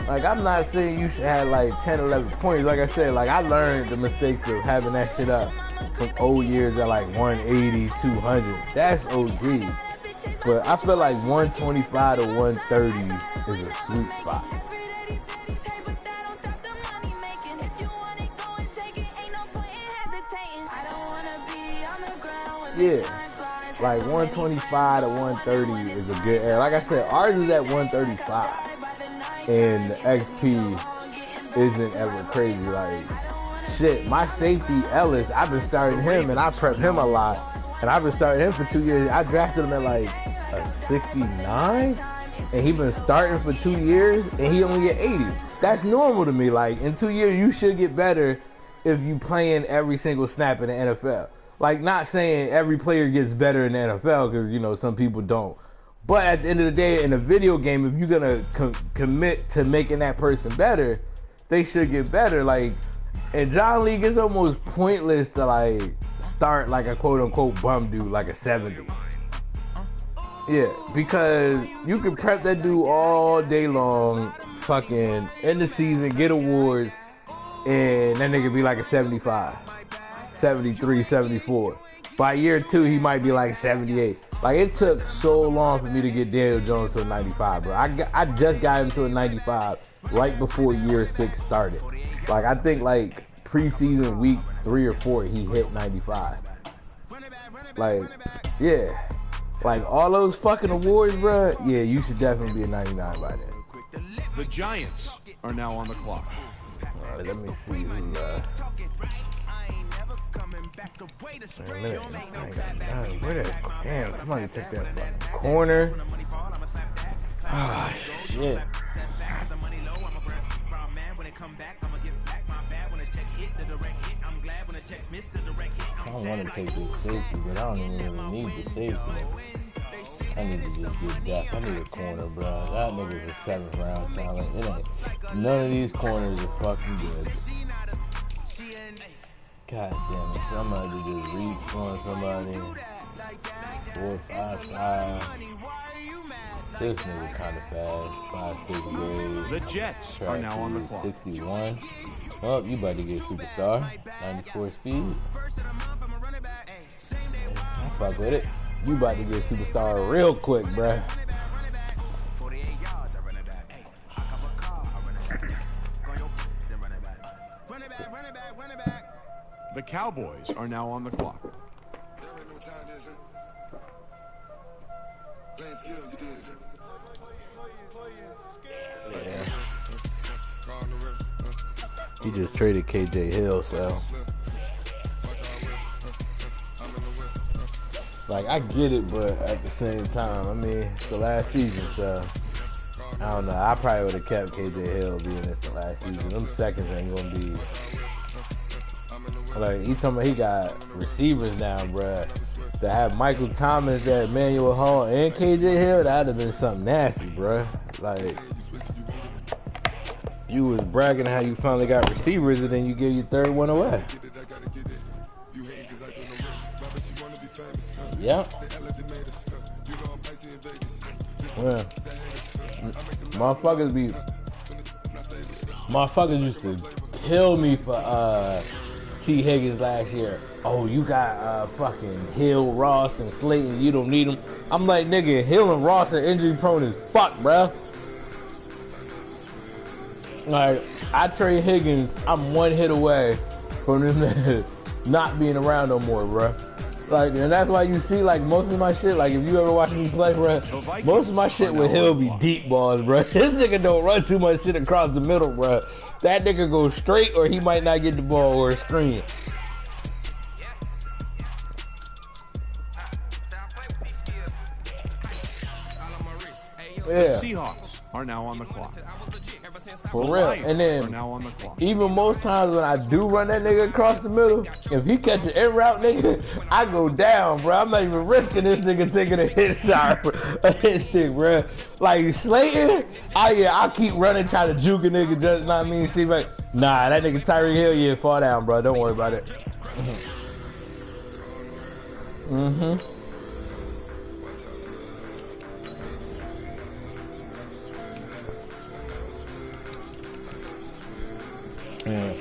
Like, I'm not saying you should have like 10, 11 points. Like I said, like, I learned the mistakes of having that shit up from old years at like 180, 200. That's OD. But I feel like 125 to 130 is a sweet spot. Yeah, like 125 to 130 is a good area. Like I said, ours is at 135, and the XP isn't ever crazy. Like, shit, my safety Ellis, I've been starting him, and I prep him a lot, and I've been starting him for 2 years. I drafted him at like a 69, and he been starting for 2 years, and he only get 80. That's normal to me. Like, in 2 years, you should get better if you playing every single snap in the NFL. Like, not saying every player gets better in the NFL, because, you know, some people don't. But at the end of the day, in a video game, if you're going to commit to making that person better, they should get better. Like, in John League, it's almost pointless to, like, start like a quote-unquote bum dude, like a 70. Yeah, because you can prep that dude all day long, fucking in the season, get awards, and that nigga be like a 75, 73, 74. By year 2, he might be like 78. Like, it took so long for me to get Daniel Jones to a 95, bro. I just got him to a 95 right before year 6 started. Like, I think, like, preseason week 3 or 4, he hit 95. Like, yeah. Like, all those fucking awards, bro, yeah, you should definitely be a 99 by then. The Giants are now on the clock. All right, let me see who, damn, somebody took that fucking corner. Ah, shit. I don't want to take this safety, but I don't even really need the safety. I need to just get depth. I need a corner, bro. That nigga's a 7th round talent. It ain't. None of these corners are fucking good. God damn it. Somebody just reach on somebody. 4, 5, 5. This nigga kind of fast. 5, 6 grade. The Jets are now on the clock. 61. Oh, you about to get superstar. 94 speed. I fuck with it. You about to get superstar real quick, bruh. The Cowboys are now on the clock. Yeah. He just traded KJ Hill, so like, I get it, but at the same time, I mean, it's the last season, so I don't know. I probably would have kept KJ Hill being this the last season. Them seconds ain't gonna be like, he talking about he got receivers now, bruh. To have Michael Thomas, that Emmanuel Hall, and KJ Hill, that'd have been something nasty, bruh. Like, you was bragging how you finally got receivers, and then you give your 3rd one away. Yep. Yeah. Motherfuckers used to kill me for T. Higgins last year. Oh, you got fucking Hill, Ross, and Slayton. You don't need them. I'm like, nigga, Hill and Ross are injury prone as fuck, bruh. Like, I trade Higgins, I'm 1 hit away from them not being around no more, bruh. Like, and that's why you see, like, most of my shit, like, if you ever watch me play, bruh, most of my shit with Hill be deep balls, bruh. This nigga don't run too much shit across the middle, bruh. That nigga go straight, or he might not get the ball or a screen. The Seahawks are now on the clock. For real. And then, even most times when I do run that nigga across the middle, if he catch an in route, nigga, I go down, bro. I'm not even risking this nigga taking a hit shot, a hit stick, bro. Like, Slayton, I'll keep running, try to juke a nigga, just not mean, see, like, nah, that nigga Tyreek Hill, yeah, fall down, bro. Don't worry about it. Mm-hmm. Yeah.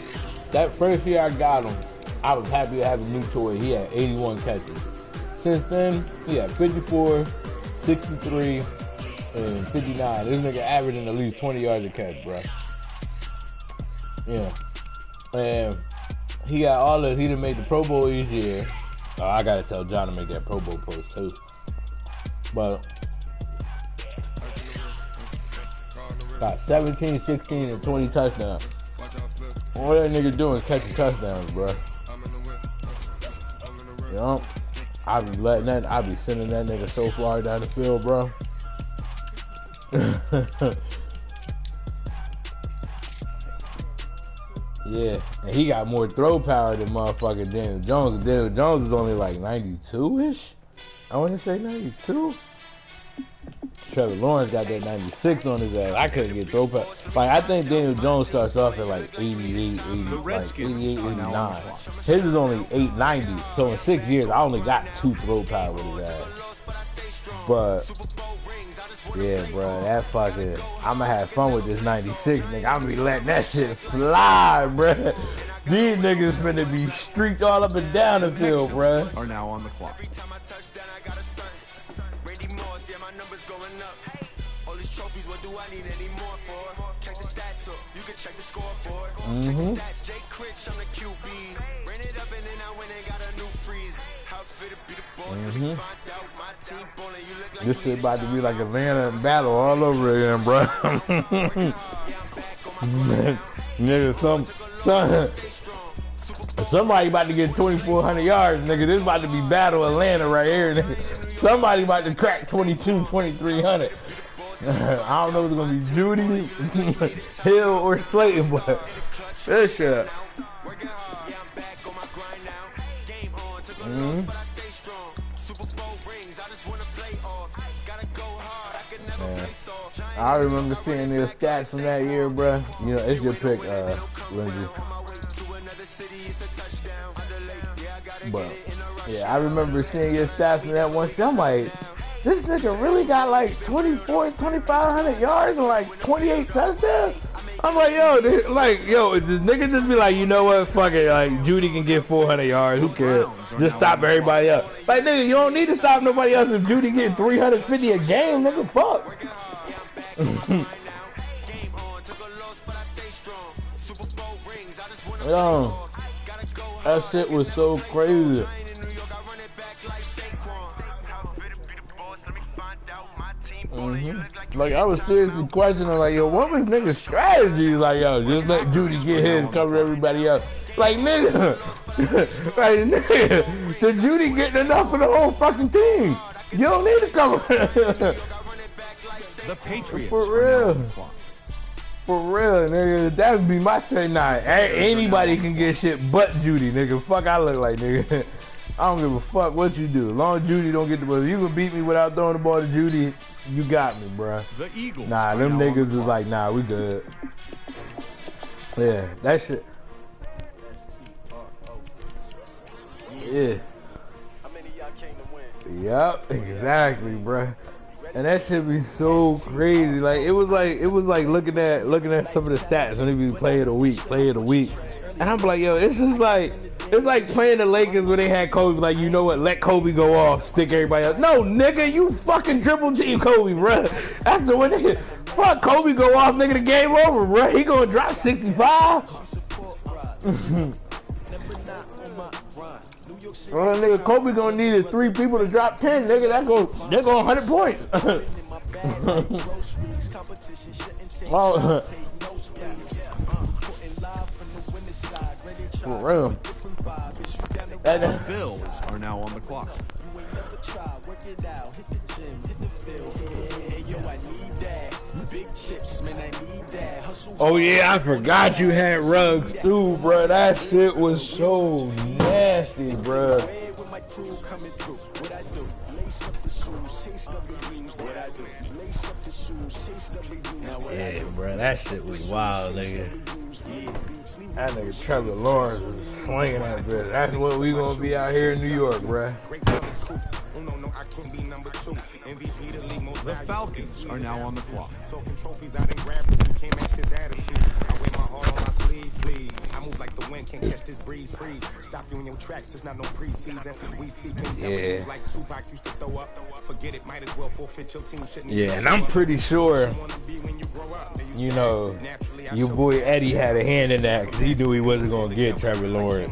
That first year I got him, I was happy to have a new toy. He had 81 catches. Since then, he had 54, 63, and 59. This nigga averaging at least 20 yards a catch, bro. Yeah. And he got all this. He done made the Pro Bowl each year. Oh, I gotta tell John to make that Pro Bowl post too. But got 17, 16, and 20 touchdowns. All that nigga doing is catching touchdowns, bro. You know, I be sending that nigga so far down the field, bro. Yeah, and he got more throw power than motherfucking Daniel Jones. Daniel Jones is only like 92-ish. I want to say 92. Trevor Lawrence got that 96 on his ass. I couldn't get throw power. Like, I think Daniel Jones starts off at like 88, 89. His is only 890. So in 6 years, I only got 2 throw power with his ass. But yeah, bro, that fucking, I'ma have fun with this 96, nigga. I'ma be letting that shit fly, bro. These niggas finna be streaked all up and down the field, bro. Are now on the clock. Mm-hmm. This shit about to be like Atlanta and battle all over again, bro. Nigga, somebody about to get 2,400 yards, nigga. This about to be battle Atlanta right here, nigga. Somebody about to crack 2,300. I don't know if it's gonna be Judy, Hill, or Slayton, but this shit. Mm-hmm. I remember seeing their stats from that year, bro. You know, it's your pick, Lindsay. But yeah, I remember seeing your stats from that one. I'm like, this nigga really got like 2,500 yards and like 28 touchdowns. I'm like, yo, this nigga just be like, you know what, fuck it, like Judy can get 400 yards, who cares? Just stop everybody else. Like, nigga, you don't need to stop nobody else if Judy getting 350 a game, nigga, fuck. Yo, that shit was so crazy. Mm-hmm. Like, I was seriously questioning, like, yo, what was nigga's strategy? Like, yo, just let Judy get his, cover everybody else. Like, nigga, like, nigga, the Judy getting enough for the whole fucking team. You don't need to cover. The Patriots. For real. For real, nigga. That would be my straight nine. Anybody can get shit but Judy, nigga. Fuck I look like, nigga. I don't give a fuck what you do. As long as Judy don't get the ball. If you can beat me without throwing the ball to Judy, you got me, bruh. The Eagles. Nah, them niggas is like, nah, we good. Yeah, that shit. Yeah. Yup, exactly, bruh. And that shit be so crazy. Like it was like looking at some of the stats when they be play of the week. And I'm like, yo, it's like playing the Lakers when they had Kobe. Like, you know what? Let Kobe go off, stick everybody else. No, nigga, you fucking triple team Kobe, bruh. That's the one. Nigga. Fuck Kobe go off, nigga. The game over, bruh. He gonna drop 65. Well, nigga, Kobe gonna need 3 people to drop 10, nigga. They're going 100 points. Oh. For real. The Bills are now on the clock. Oh yeah, I forgot you had Ruggs too, bro. That shit was so nasty, bro. Yeah, bro, that shit was wild, nigga. That nigga Trevor Lawrence was swinging that bitch. That's what we gonna be out here in New York, bro. The Falcons are now on the clock. I move like the wind, can't catch this breeze, freeze. Stop you in your tracks, there's not no preseason. We see things like Tupac used to throw up. Forget it, might as well forfeit your team. Yeah, and I'm pretty sure, you know, your boy Eddie had a hand in that because he knew he wasn't gonna get Trevor Lawrence.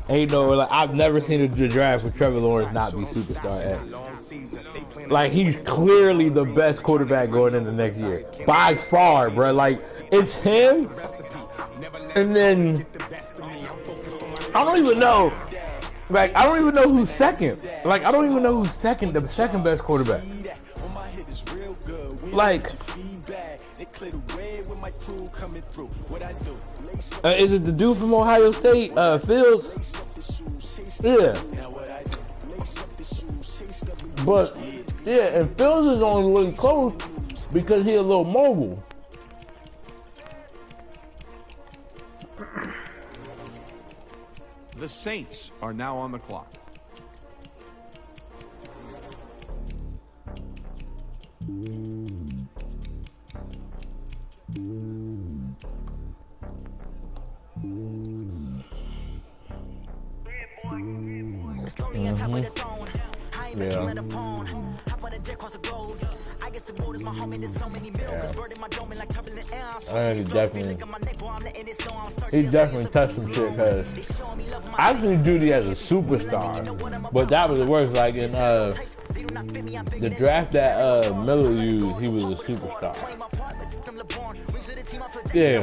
Ain't no, like, I've never seen a draft with Trevor Lawrence not be superstar X. Like, he's clearly the best quarterback going into next year by far, bro. Like, it's him. And then I don't even know. Like, I don't even know who's second. Like, I don't even know who's second, the second best quarterback. Like, is it the dude from Ohio State, Fields? Yeah. But yeah, and Fields is only really close because he's a little mobile. The Saints are now on the clock. Yeah. He definitely touched some shit because I actually Judy as a superstar, but that was the worst. Like in the draft that Miller used, he was a superstar. Yeah,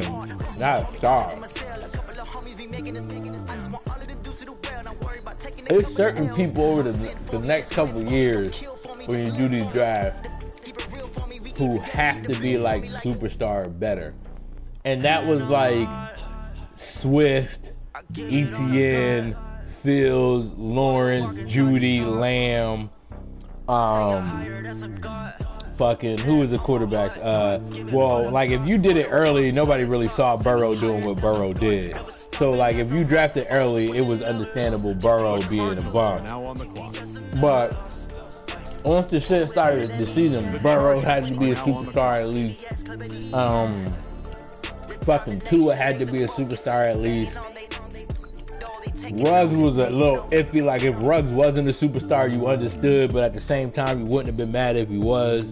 not a star. There's certain people over the next couple years when you do these drafts who have to be like superstar or better. And that was like Swift, ETN, Fields, Lawrence, Judy, Lamb, fucking, who was the quarterbacks? Well, like if you did it early, nobody really saw Burrow doing what Burrow did. So like if you drafted early, it was understandable Burrow being a bum. But once the shit started this season, Burrow had to be a superstar at least. Fucking Tua had to be a superstar at least. Ruggs was a little iffy. Like if Ruggs wasn't a superstar, you understood, but at the same time, you wouldn't have been mad if he was.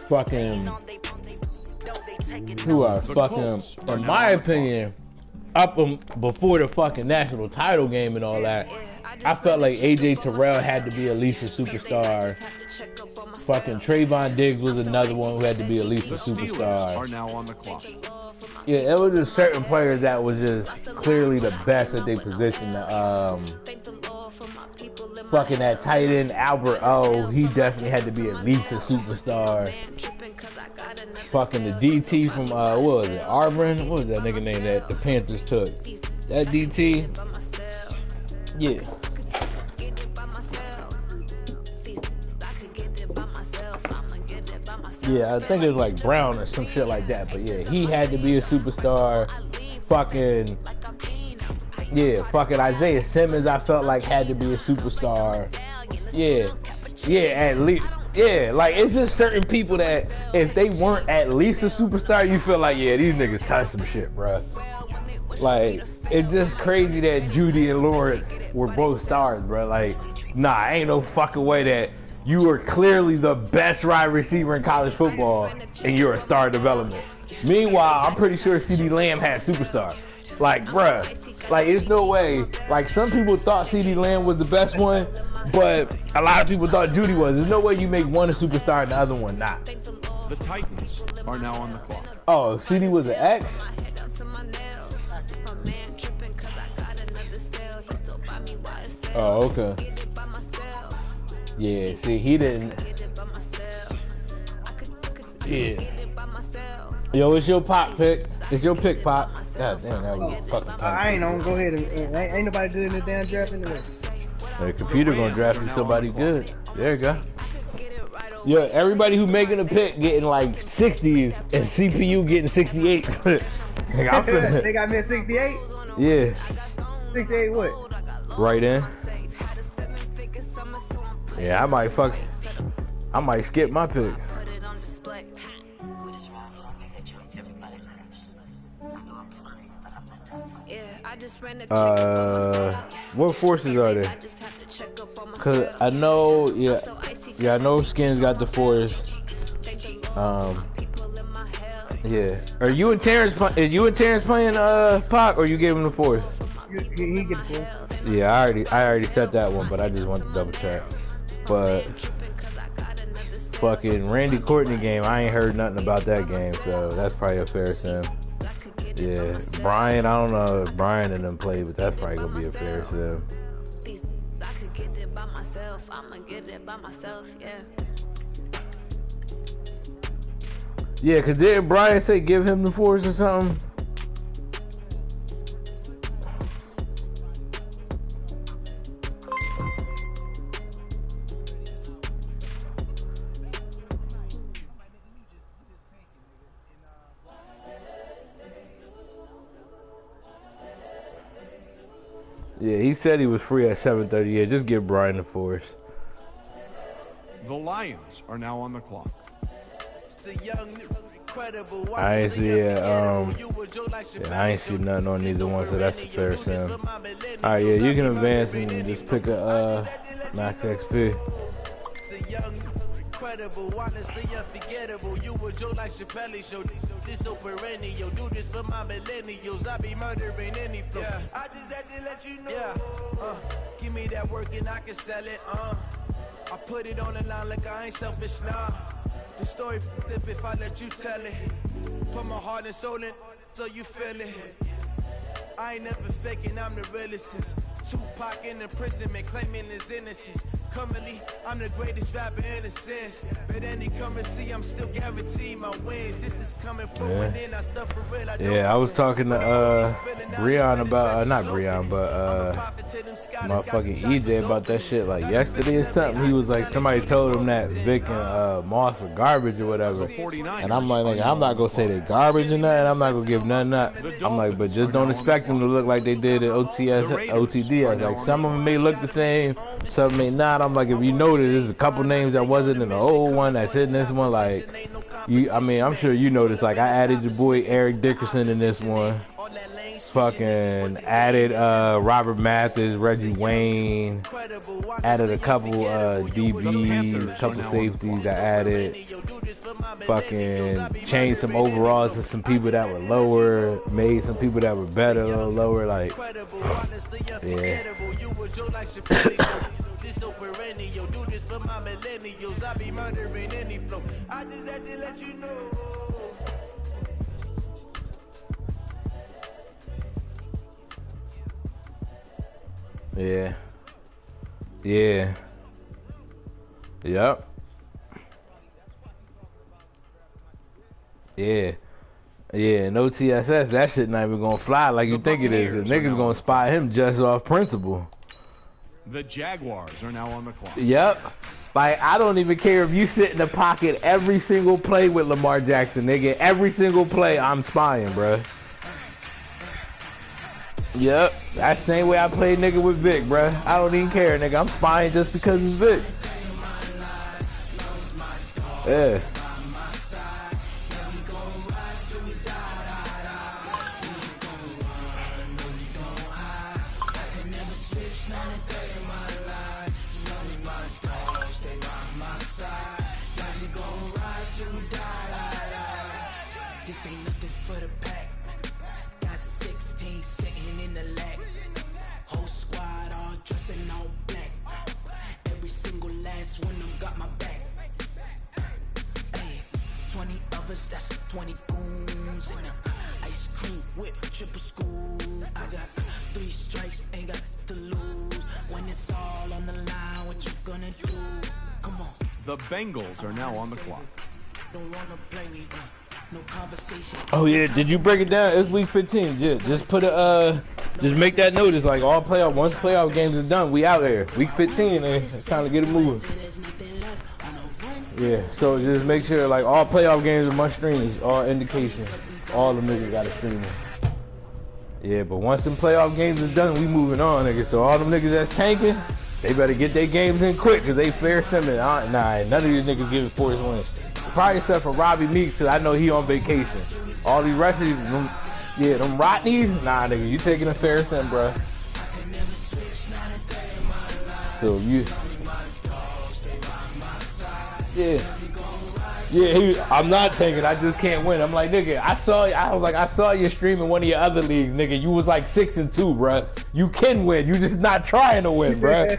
Fucking who are fucking, in my opinion, up before the fucking national title game and all that, I felt like AJ Terrell had to be at least a superstar. Fucking Trayvon Diggs was another one who had to be at least a superstar. Are now on the clock. Yeah, it was just certain players that was just clearly the best at their position. Fucking that tight end Albert O, he definitely had to be at least a superstar. Fucking the DT from what was it, Arvin? What was that nigga name that the Panthers took? That DT? Yeah. Yeah, I think it was like Brown or some shit like that. But yeah, he had to be a superstar. Fucking, yeah, fucking Isaiah Simmons, I felt like had to be a superstar. Yeah, at least. Yeah, like it's just certain people that if they weren't at least a superstar, you feel like, yeah, these niggas touched some shit, bruh. Like, it's just crazy that Judy and Lawrence were both stars, bruh. Like, nah, ain't no fucking way that you are clearly the best wide receiver in college football and you're a star development. Meanwhile, I'm pretty sure CeeDee Lamb had superstar. Like, bruh, like, it's no way. Like, some people thought CeeDee Lamb was the best one, but a lot of people thought Judy was. There's no way you make one a superstar and the other one not. The Titans are now on the clock. Oh, CD was an X? Oh, okay. Yeah, see, he didn't. Yeah. Yo, it's your pop pick. It's your pick, Pop. God damn, that was fucking tough. I ain't on. Go ahead. Ain't nobody good in the damn draft anyway. The computer gonna draft you somebody good. There you go. Yeah, everybody who making a pick getting like 60s and CPU getting 68s. They got me at 68? Yeah. 68 what? Right in. Yeah, I might skip my pick. What forces are there? Cause I know, I know Skins got the force. Yeah. Are you and Terrence playing Pop, or you gave him the force? He get the force. Yeah, I already said that one, but I just want to double check. But fucking Randy Courtney game, I ain't heard nothing about that game, so that's probably a fair sim. Yeah, Brian, I don't know if Brian and them play, but that's probably gonna be a fair sim. Yeah, cause didn't Brian say give him the force or something? Yeah, he said he was free at 7:30. Yeah, just give Brian the force. The Lions are now on the clock. I ain't see it. Yeah, I ain't see nothing on neither one, so that's a fair sim. Alright, yeah, you can advance and just pick a max XP. Incredible, honestly unforgettable. You a Joe like Chappelle show. This so perennial. Do this for my millennials. I be murdering any flow. Yeah. I just had to let you know. Yeah. Give me that work and I can sell it. I put it on the line like I ain't selfish, nah. The story flip if I let you tell it. Put my heart and soul in so you feel it. I ain't never faking, I'm the realest since Tupac in imprisonment, claiming his innocence. Currently, I'm the greatest rapper in a sense. But any currency, I'm still guaranteed my wins. This is coming from within, I stuff for real. Yeah, I was talking to Breon about, not Breon, but motherfucking EJ about that shit like yesterday or something. He was like, somebody told him that Vic and Moss were garbage or whatever. And I'm like, nigga, I'm not gonna say they garbage or nothing. I'm not gonna give none up. I'm like, but just don't expect them to look like they did at OTD. I was like, some of them may look the same, some may not. I'm like, if you notice, there's a couple names that wasn't in the old one that's in this one. Like, I mean, I'm sure you noticed. Like, I added your boy Eric Dickerson in this one. Fucking added Robert Mathis, Reggie Wayne. Added a couple DBs, couple safeties. I added. Fucking changed some overalls to some people that were lower. Made some people that were better a little lower. Like, yeah. This so perennial, do this for my millennials. I be murdering any flow. I just had to let you know. Yeah. Yeah. Yep. Yeah. Yeah, no TSS, that shit not even gonna fly like you think it is. The niggas gonna spot him just off principle. The Jaguars are now on the clock. Yep. Like, I don't even care if you sit in the pocket every single play with Lamar Jackson, nigga. Every single play, I'm spying, bruh. Yep. That same way I played nigga with Vic, bruh. I don't even care, nigga. I'm spying just because it's Vic. Yeah. This ain't nothing for the pack. Got 16 sitting in the lag. Whole squad all dressing all black. Every single last one of them got my back. Hey, 20 of us, that's 20 goons in them. Ice cream whip, triple school. I got 3 strikes, ain't got to lose. When it's all on the line, what you gonna do? Come on. The Bengals are now on the clock. Don't wanna play me, no conversation. Oh yeah, did you break it down? It's week 15. Just put a just make that notice. Like, all playoff, once playoff games are done, we out there. Week 15, and it's time to get it moving. Yeah, so just make sure like all playoff games are must streams, all indication. All the niggas got to stream it. Yeah, but once them playoff games are done, we moving on, niggas. So all them niggas that's tanking, they better get their games in quick, cause they fair simming. Nah, none of these niggas giving force wins. Probably except for Robbie Meeks, cause I know he on vacation. All these rest of these, them Rodneys, nah, nigga, you taking a fair sim, bruh. So you, I'm not taking. I just can't win. I'm like, nigga, I saw you streaming one of your other leagues, nigga. You was like 6-2, bruh. You can win. You just not trying to win, bruh.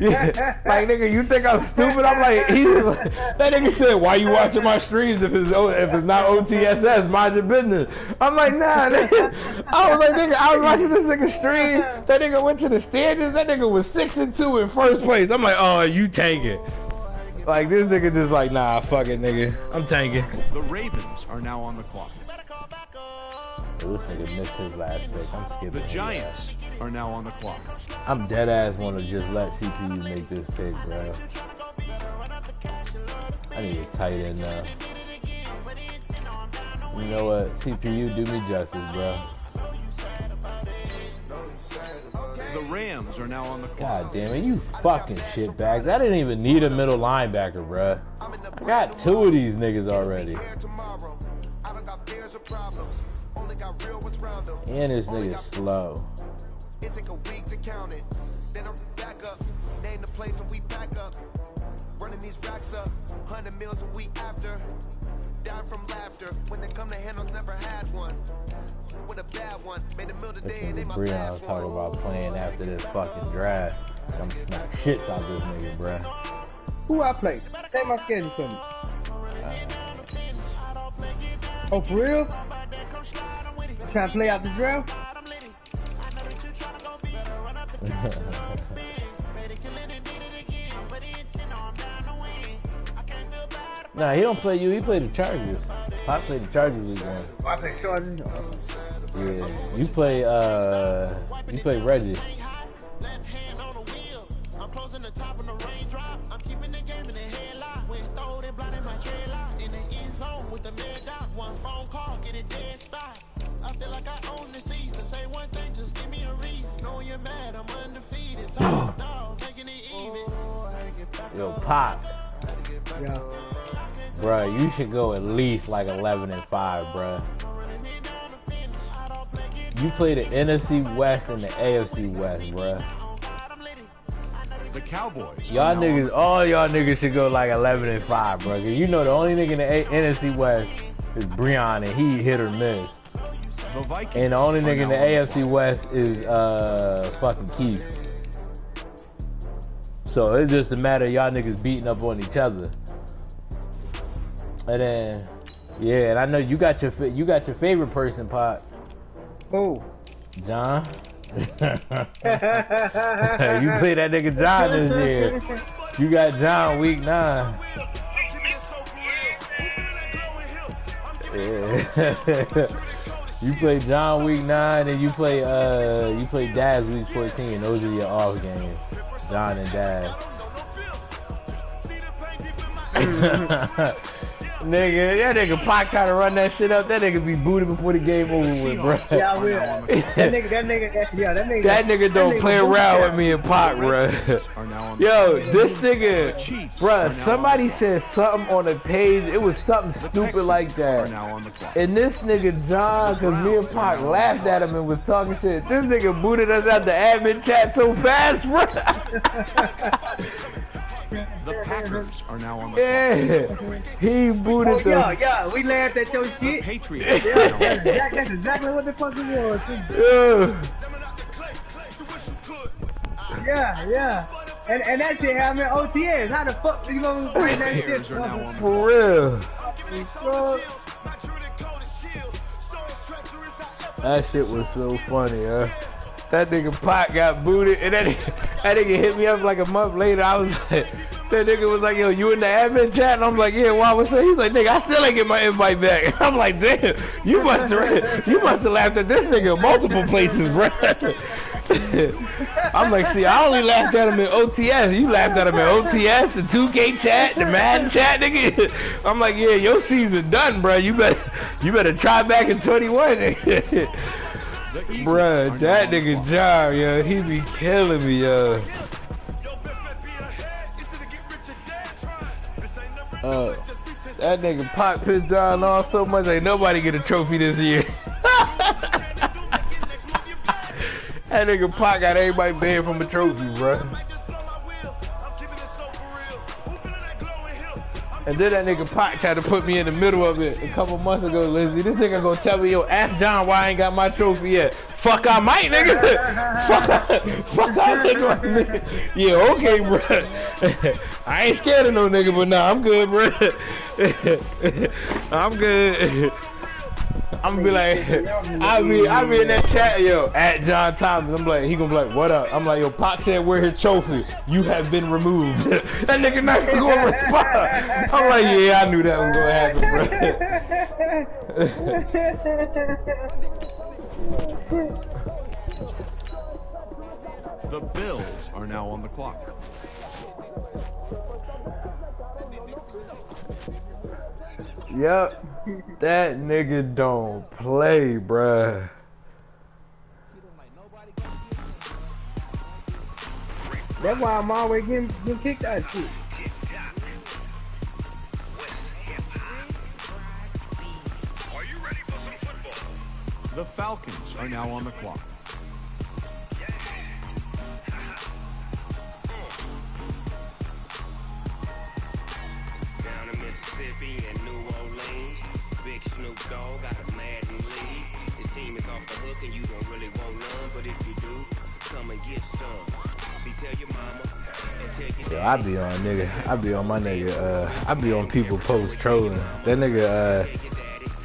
Yeah. Like, nigga, you think I'm stupid? I'm like, that nigga said, why you watching my streams if it's not OTSS? Mind your business. I'm like, nah, nigga. I was like, nigga, I was watching this nigga stream. That nigga went to the standards. That nigga was 6-2 in first place. I'm like, oh, you tanking. Like, this nigga just like, nah, fuck it, nigga. I'm tanking. The Ravens are now on the clock. This nigga missed his last pick. I'm skipping. The Giants are now on the clock. I'm dead ass want to just let CPU make this pick, bro. I need a tight end now. You know what? CPU, do me justice, bro. The Rams are now on the clock. God damn it, you fucking shitbags. I didn't even need a middle linebacker, bruh. I Got 2 of these niggas already. And this nigga slow. It take a week to count it. Then I'm back up. Name the place and we back up. Running these racks up. 100 meals a week after. Down from laughter. When they come to handles, never had one. With a bad one. Made a meal today and they my Breon last one. talking about playing after this fucking draft. I'm smack shits out this nigga, bruh. Who I play? Take my schedule for me. Oh, for real? Trying to play out the draft? Nah, he don't play you. He played the Chargers. I played the Chargers week one. I play Chargers. Yeah, you play Reggie. I'm closing the top of the raindrop. I'm keeping the game in the headlock. When throw they blind in my dreadlock. In the end zone with the mad dot. One phone call, get it dead stop. I feel like I own the season. Say one thing, just give me a reason. Knowing you're mad, I'm undefeated. Top dog, making it even. Yo, Pop. Yeah. Bruh, you should go at least like 11-5, bruh. You play the NFC West and the AFC West, bruh. The Cowboys. Y'all niggas, all y'all niggas should go like 11-5, bruh. Cause you know the only nigga in the NFC West is Breon, and he hit or miss. The Vikings. And the only nigga in the AFC West is fucking Keith. So it's just a matter of y'all niggas beating up on each other. And then, yeah, and I know you got your favorite person, Pop. Who? John. You play that nigga John this year. You got John week 9. Yeah. You play John week 9 and you play Daz week 14. Those are your off games. John and Daz. Nigga, that nigga Pac try to run that shit up. That nigga be booted before the game over with, bro. Yeah, I will. That nigga don't play around with me and Pac, bro. Yo, this nigga, bro, somebody said something on the page. It was something stupid like that. And this nigga John, cause me and Pac laughed at him and was talking shit. This nigga booted us out the admin chat so fast, bro. The Packers are now on the clock. He booted the... Yeah, we laughed at your shit. The Patriots. That's exactly what the fuck it was. Yeah. And that shit happened in OTS. How the fuck you gonna bring that shit? For real. That shit was so funny, huh? That nigga Pot got booted, and that nigga hit me up like a month later. I was like, that nigga was like, yo, you in the admin chat? And I'm like, yeah, why was that? He's like, nigga, I still ain't get my invite back. I'm like, damn, you must have laughed at this nigga in multiple places, bro. I'm like, see, I only laughed at him in OTS. You laughed at him in OTS, the 2K chat, the Madden chat, nigga. I'm like, yeah, your season done, bro. You better try back in 21, nigga. Bruh, that nigga John, yo, he be killing me, yo. That nigga Pop pissed John off so much, ain't nobody get a trophy this year. That nigga Pop got everybody banned from a trophy, bruh. And then that nigga Pop tried to put me in the middle of it a couple months ago, Lindsay. This nigga gonna tell me, yo, ask John why I ain't got my trophy yet. Fuck, I might, nigga. Fuck, I nigga. Yeah, okay, bro. I ain't scared of no nigga, but nah, I'm good, bro. I'm good. I'm gonna be like, I'll be in that chat, yo, at John Thomas. I'm like, he gonna be like, what up? I'm like, yo, Pop said, where his trophy? You have been removed. That nigga not gonna respond. I'm like, yeah, I knew that was gonna happen, bro. The Bills are now on the clock. Yep, that nigga don't play, bruh. That's why I'm always getting kicked out of shit. The Falcons are now on the clock. Down in Mississippi and New Orleans, Big Snoop Dogg got a Madden lead. His team is off the hook and you don't really want none, but if you do, come and get some. See, tell your mama and tell your Yo, I be on nigga. I be on my nigga. I be on people post trolling. That nigga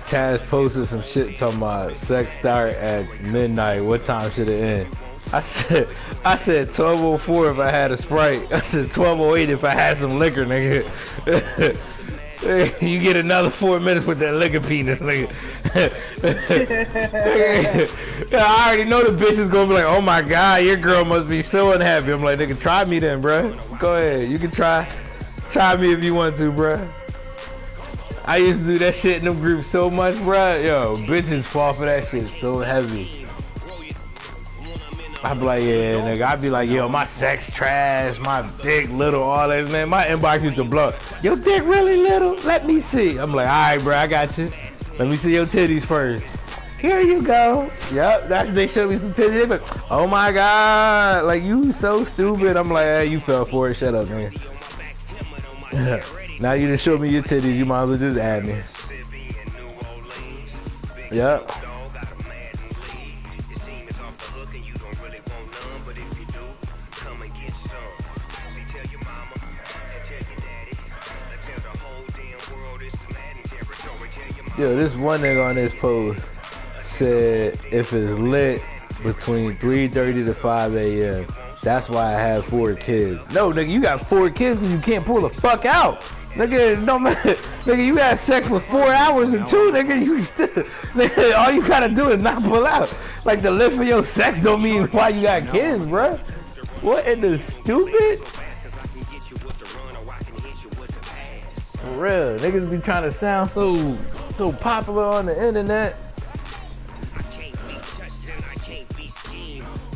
Taz posted some shit talking about sex start at midnight. What time should it end? I said 12:04 if I had a Sprite. I said 12:08 if I had some liquor, nigga. You get another 4 minutes with that liquor penis, nigga. I already know the bitch is gonna be like, oh my god, your girl must be so unhappy. I'm like, nigga, try me then, bruh. Go ahead, you can try me if you want to, bruh. I used to do that shit in them groups so much, bruh. Yo, bitches fall for that shit so heavy. I be like, yeah, nigga. I be like, yo, my sex trash, my dick little, all that, man. My inbox used to blow. Your dick really little? Let me see. I'm like, all right, bro, I got you. Let me see your titties first. Here you go. Yep, that's they showed me some titties. They be like, oh my god, like you so stupid. I'm like, hey, you fell for it. Shut up, man. Now you done showed me your titties. You might as well just add me. Yep. Yo, this one nigga on this post said if it's lit between 3:30 to 5 a.m. That's why I have 4 kids. No, nigga, you got 4 kids and you can't pull the fuck out. Nigga, no matter. Nigga, you had sex for 4 hours and 2, nigga, you still. Nigga, all you gotta do is not pull out. Like the lift for your sex don't mean why you got kids, bruh. What in the stupid? For real, niggas be trying to sound so popular on the internet.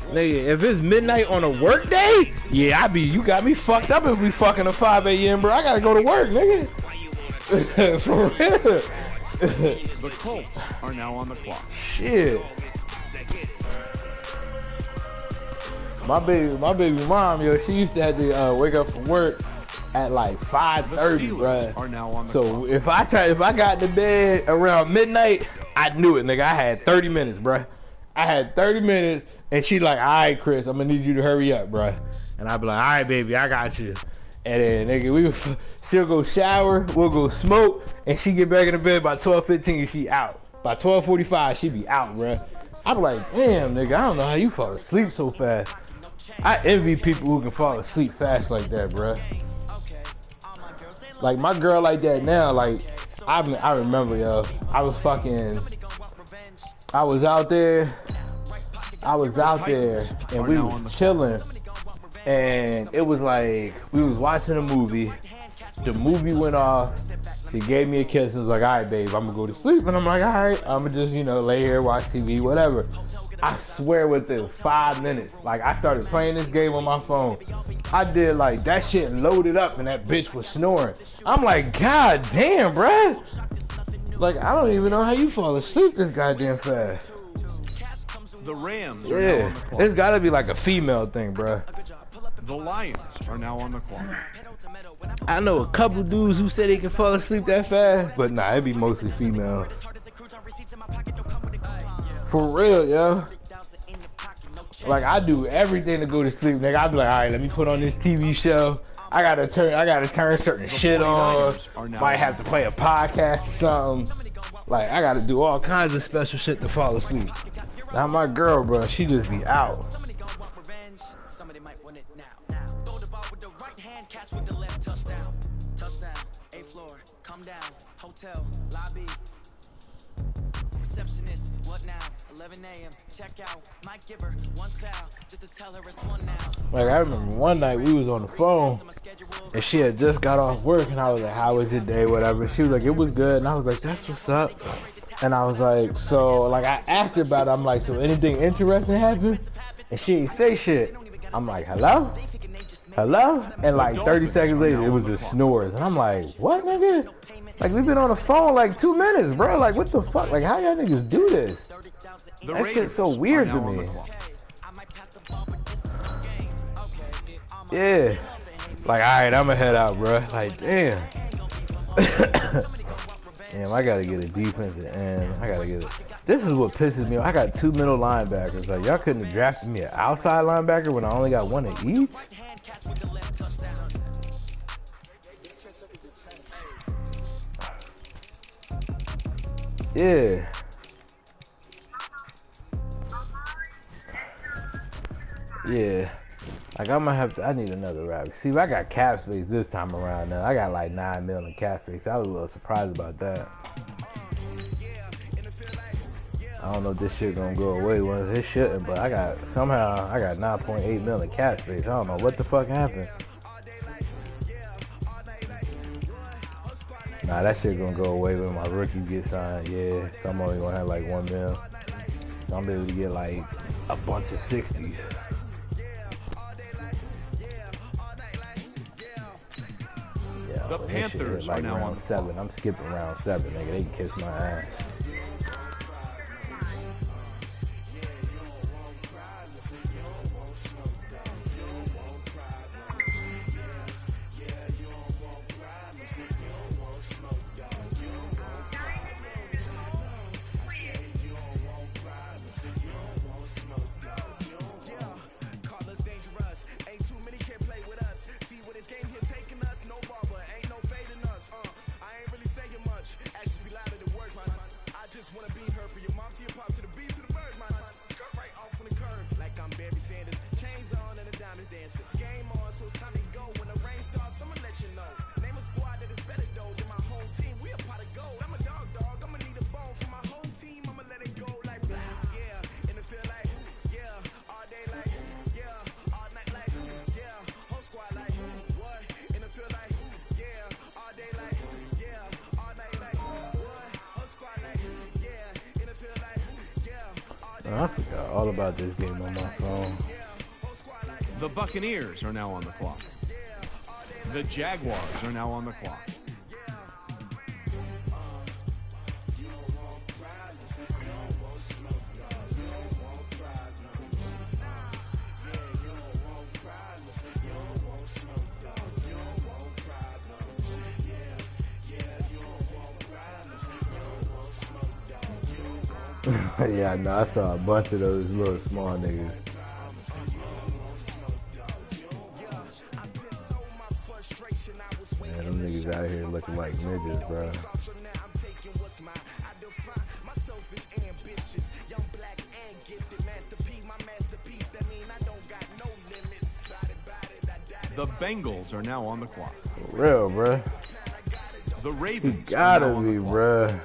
Nigga, if it's midnight on a work day, yeah, you got me fucked up if we fucking at 5 a.m., bro. I gotta go to work, nigga. For real. The Colts are now on the clock. Shit. My baby mom, yo, she used to have to wake up from work at like 5:30, bro. So if I got to bed around midnight, I knew it, nigga. I had 30 minutes, bro. I had 30 minutes, and she like, all right, Chris, I'm gonna need you to hurry up, bro. And I'd be like, all right, baby, I got you. And then, nigga, she'll go shower, we'll go smoke, and she get back in the bed by 12:15, she out. By 12:45, she be out, bro. I be like, damn, nigga, I don't know how you fall asleep so fast. I envy people who can fall asleep fast like that, bro. Like my girl like that now, like I remember, yo, I was out there and we was chilling, and it was like we was watching a movie. The movie went off. She gave me a kiss and was like, all right, babe, I'm gonna go to sleep. And I'm like, all right, I'm gonna just, lay here, watch TV, whatever. I swear within 5 minutes, like I started playing this game on my phone. I did like that shit loaded up and that bitch was snoring. I'm like, god damn, bruh. Like, I don't even know how you fall asleep this goddamn fast. The Rams are now on the clock. It's gotta be like a female thing, bruh. The Lions are now on the clock. I know a couple dudes who say they can fall asleep that fast, but nah, it be mostly female. For real, yo. Like I do everything to go to sleep, nigga. I be like, all right, let me put on this TV show. I gotta turn certain shit on. Might have to play a podcast or something. Like I gotta do all kinds of special shit to fall asleep. Now my girl, bro, she just be out. Hotel, lobby, receptionist, what now? 11 a.m. check out, might give her one foul, just to tell her it's one now. Like I remember one night we was on the phone and she had just got off work and I was like, how was your day, whatever. She was like, it was good, and I was like, that's what's up. And I was like, so like I asked her about it. I'm like, so anything interesting happened? And she ain't say shit. I'm like, hello? hello? And like The 30 Dolphins seconds are later, now it on was the just clock. snores. And I'm like, what, nigga? Like, we've been on the phone like 2 minutes, bro. Like, what the fuck? Like, how y'all niggas do this? The That shit's so Raiders weird are to now on me. the clock. Yeah. Like, alright, I'ma head out, bro. Like, damn. Damn, I gotta get a defensive end. I gotta get it. This is what pisses me off. I got 2 middle linebackers. Like, y'all couldn't have drafted me an outside linebacker when I only got one of each? Yeah. Yeah. Like, I'm gonna have to, I need another rabbit. See, I got cap space this time around now. I got like 9 million cap space. I was a little surprised about that. I don't know if this shit gonna go away once it shouldn't, but I got 9.8 million cap space. I don't know what the fuck happened. Nah, that shit gonna go away when my rookie gets signed. Yeah, I'm only gonna have like 1 mil. So I'm able to get like a bunch of 60s. Yeah, The when this shit Panthers hit, like, are now on round the 7. I'm skipping round 7, nigga. They can kiss my ass. I forgot all about this game on my phone. The Buccaneers are now on the clock. The Jaguars are now on the clock. Yeah, I know. I saw a bunch of those little small niggas. Man, them niggas out here looking like midgets, bro. The Bengals are now on the clock. For real, bro. The He Ravens gotta are now on be, the clock. bro.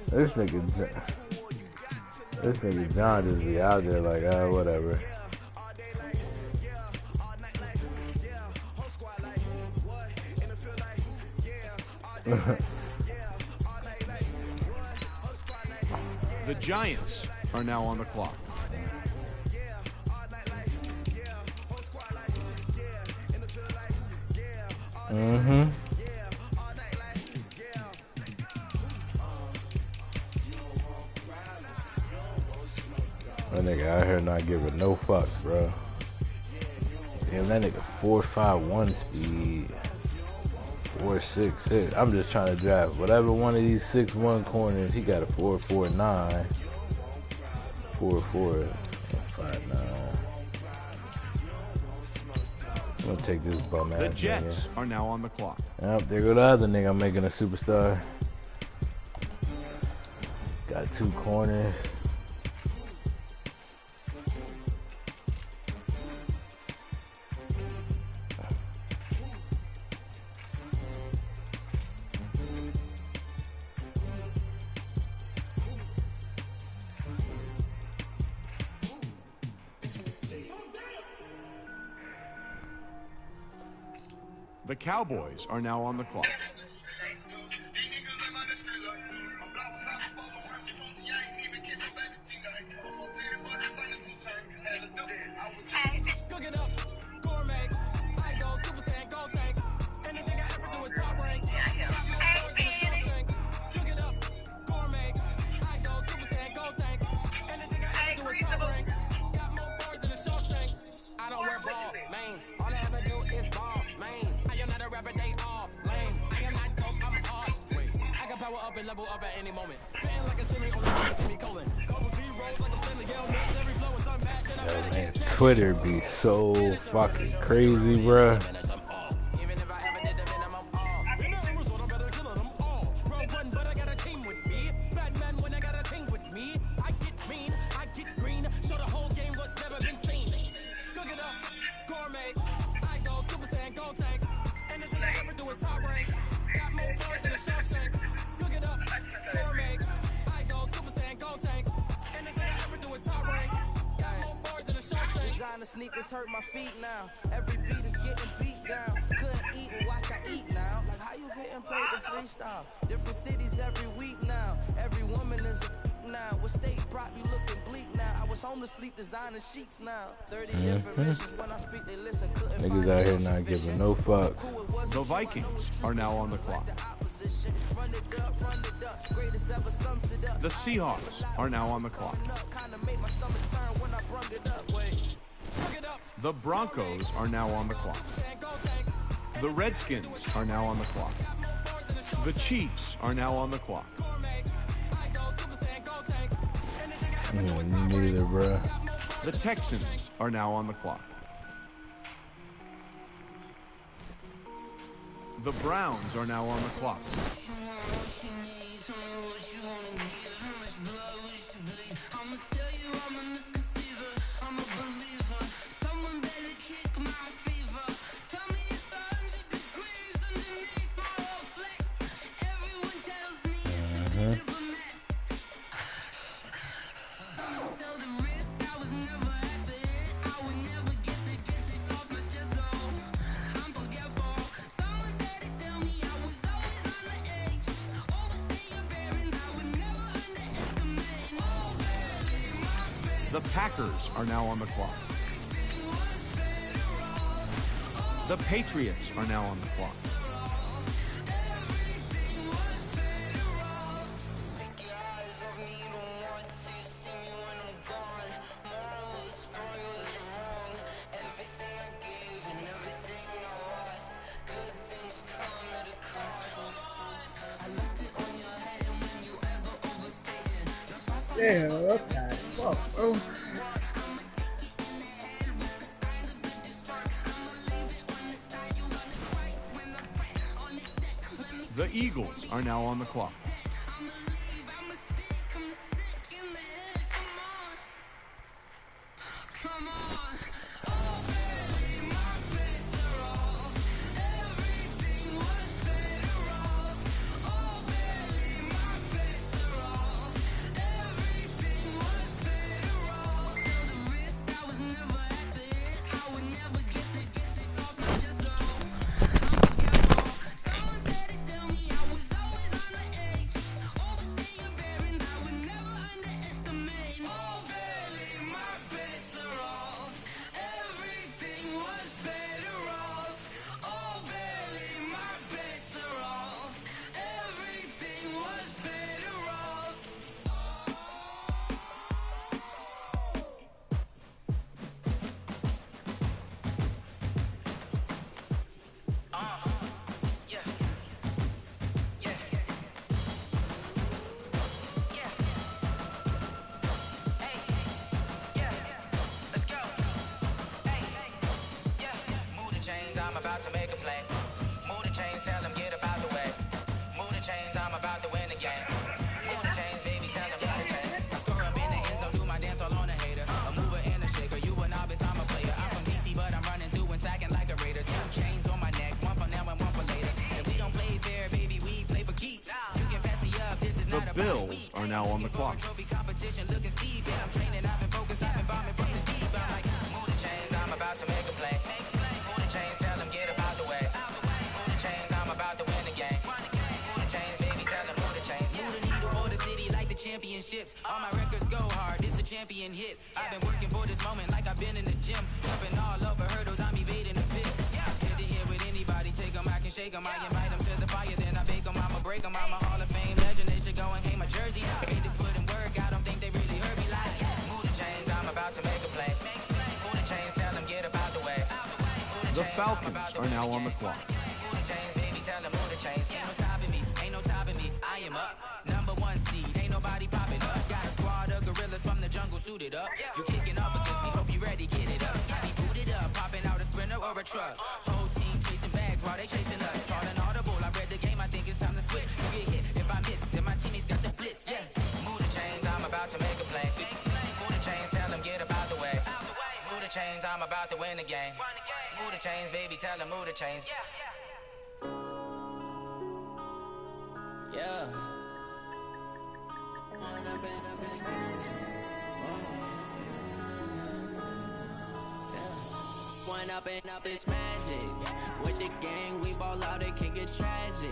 This nigga John just be out there like, whatever. The Giants are now on the clock. Mm-hmm. That nigga out here not giving no fucks, bro. Damn, that nigga 4.51 speed. 4.6 hit. I'm just trying to draft whatever one of these 6'1 corners. He got a 4.49. 4.4. 5.9. I'm gonna take this bum ass. The Jets nigga. are now on the clock. Yep, there go the other nigga I'm making a superstar. Got 2 corners. The Cowboys are now on the clock. power up and level up at any moment. Spitting like a Siri on the semicolon. Couple zeros like I'm sending yell notes. Every flow is unmatched and I'm Yo, ready man, to get set. Twitter be so fucking crazy, bruh. Even if I ever did the minimum, in other words, I'm better killing them all. Rogue one, but I got a team with me. Batman when I got a team with me. I get mean, I get green. Show the whole game what's never been seen. Cook it up, gourmet. I go Super Saiyan, go tank. Anything I ever do is top rank. Got more bars than a Shawshank. Cook it up, gourmet. I go Super Saiyan, go tank. Anything I ever do is top rank. Got more bars than a Shawshank. Designer sneakers hurt my feet now. Every beat is getting beat down. Couldn't eat and watch I eat now. Like how you getting paid to freestyle? Different cities every week now. Every woman is a now. What state prop you looking bleak now? I was home to sleep designer sheets now. 30 different missions when I speak they listen. Couldn't Niggas out here not giving no fuck. The Vikings are now on the clock. The Seahawks are now on the clock. The Broncos are now on the clock. The Redskins are now on the clock. The Chiefs are now on the clock. Neither, bruh. The Texans are now on the clock. The Browns are now on the clock. The Packers are now on the clock. The Patriots are now on the clock. Yeah, okay. Fuck, bro. The Eagles are now on the clock. I'm about to make a play. Move the chains, tell them get up out the way. Move the chains, I'm about to win the game. Move the chains, baby, tell them get the chains. I score up in the end zone, do my dance all on a hater. A mover and a shaker, you a novice, I'm a player. I'm from DC, but I'm running through and sacking like a raider. 2 chains on my neck, one for now and one for later. And we don't play fair, baby, we play for keeps. You can pass me up, this is The not a Bills are now on the clock. trophy competition looking steep. Yeah, I'm training, I've been focused, I've been bombing from the deep. I'm like, move the chains, I'm about to make a play. Move the chains, tell them get up out the way. Move the chains, I'm about to win the game. Move the chains, baby, tell them move the chains. Move the needle for the city like the championships. All my records go hard, this a champion hit. I've been working for this moment like I've been in the gym. Jumping all over hurdles, I'm evading the pit. Hit to hit with anybody, take them, I can shake them. I invite them to the fire, then I bake them. I'ma break them, I'm a Hall of Fame legend. They should go and hang my jersey. Hate to put in work, I don't think they really heard me like. Move the chains, I'm about to make a play. Move the chains, tell them get up out the way. The Falcons are now on the clock. Move the chains, baby, tell them move the chains. Ain't no stopping me, ain't no topping me. I am suited up. You kicking off with this, we hope you ready, get it up. I be booted up, popping out a Sprinter or a truck. Whole team chasing bags while they chasing us. Call an audible, I read the game, I think it's time to switch. You get hit, if I miss, then my teammates got the blitz, yeah. Move the chains, I'm about to make a play. Move the chains, tell them get about the way. Move the chains, I'm about to win the game. Move the chains, baby, tell them move the chains. Yeah. One up and up is magic. With the gang, we ball out, it can get tragic.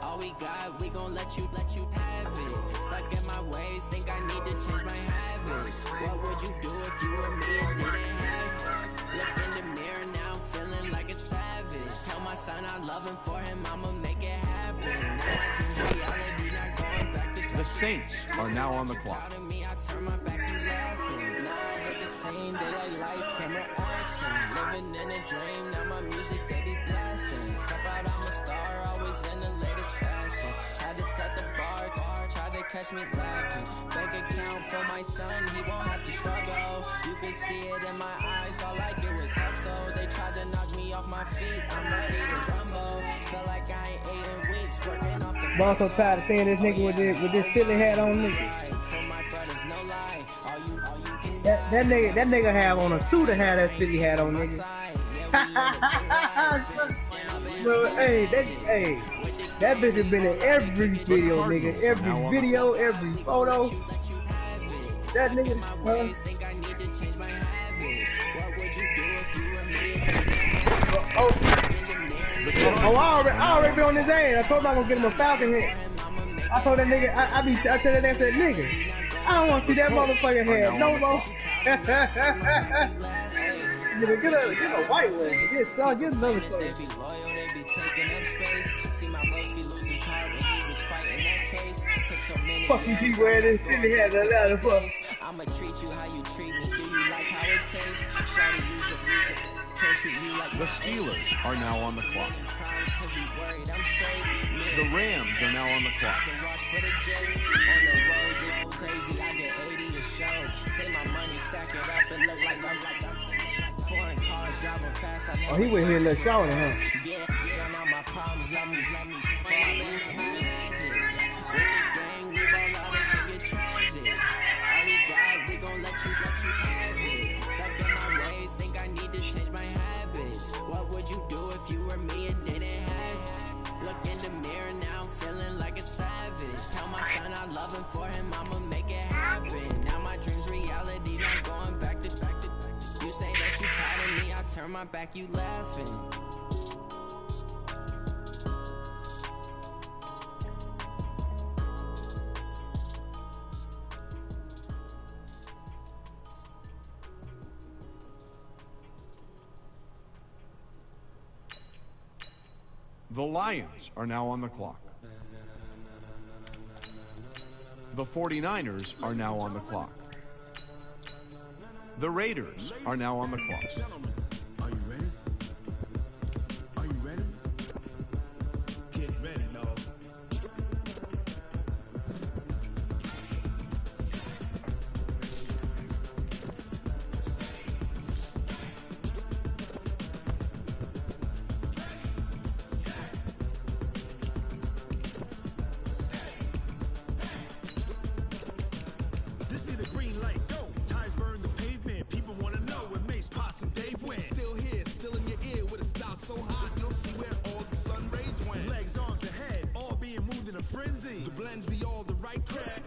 All we got, we gon' let you have it. Stuck in my ways, think I need to change my habits. What would you do if you were me and didn't have it? Look in the mirror, now I'm feeling like a savage. Tell my son I love him, for him I'ma make it happen. Now my dreams reality, not going back to The Saints are now on the clock. me, I turn my back, you laughing. Now I hit the scene, daylight lights, camera action. Living in a dream, now my music they be blasting. Step out, I'm a star, always in the latest fashion. Had to set the bar, tried to catch me lacking. Bank account for my son, he won't have to struggle. You can see it in my eyes, all I do is hustle. They tried to knock me off my feet, I'm ready to rumble. Feel like I ain't ate in weeks, working off the I'm also tired of seeing this nigga with this Philly hat on, nigga. That nigga have on a suit to have that Philly hat on, nigga. Bro, hey, that bitch has been in every video, nigga. Every video, every photo. That nigga, Oh, I already been on his ass. I told him I was gonna get him a Falcon head. I told that nigga, I said that nigga, I don't want to see that motherfucking head no more. Get a white one. Get another place. Fuck you keep wearing this Philly hat a lot of fuck. I'ma treat you how you treat me. Do you like how it tastes? Shawty, use it. Can't treat you like The Steelers are now on the clock. The Rams are now on the clock. Crazy, I get 80 to show. Say my money, stack it up and look like foreign cars driving fast. Oh, he went here and let Shawty, huh? Yeah, now my problems, let me fall back. Magic. With the gang, we roll out, it can get tragic. All we got, we gon' let you have it. Stuck in my ways, think I need to change my habits. What would you do if you were me and didn't have it? Look in the mirror, now I'm feeling like a savage. Tell my son I love him, for him I'ma make it happen. Now my dreams reality, not going back to. You say that you tired of me, I turn my back, you laughing. The Lions are now on the clock. The 49ers are now on the clock. The Raiders are now on the clock. Gentlemen, are you ready? Are you ready? Get ready, dog. This be the green light, go. Ties burn the pavement. People wanna know when Mace, Posse, and Dave went. Still here, still in your ear with a style so hot, you'll see where all the sun rays went. Legs, arms, and head, all being moved in a frenzy. The blends be all the right crack.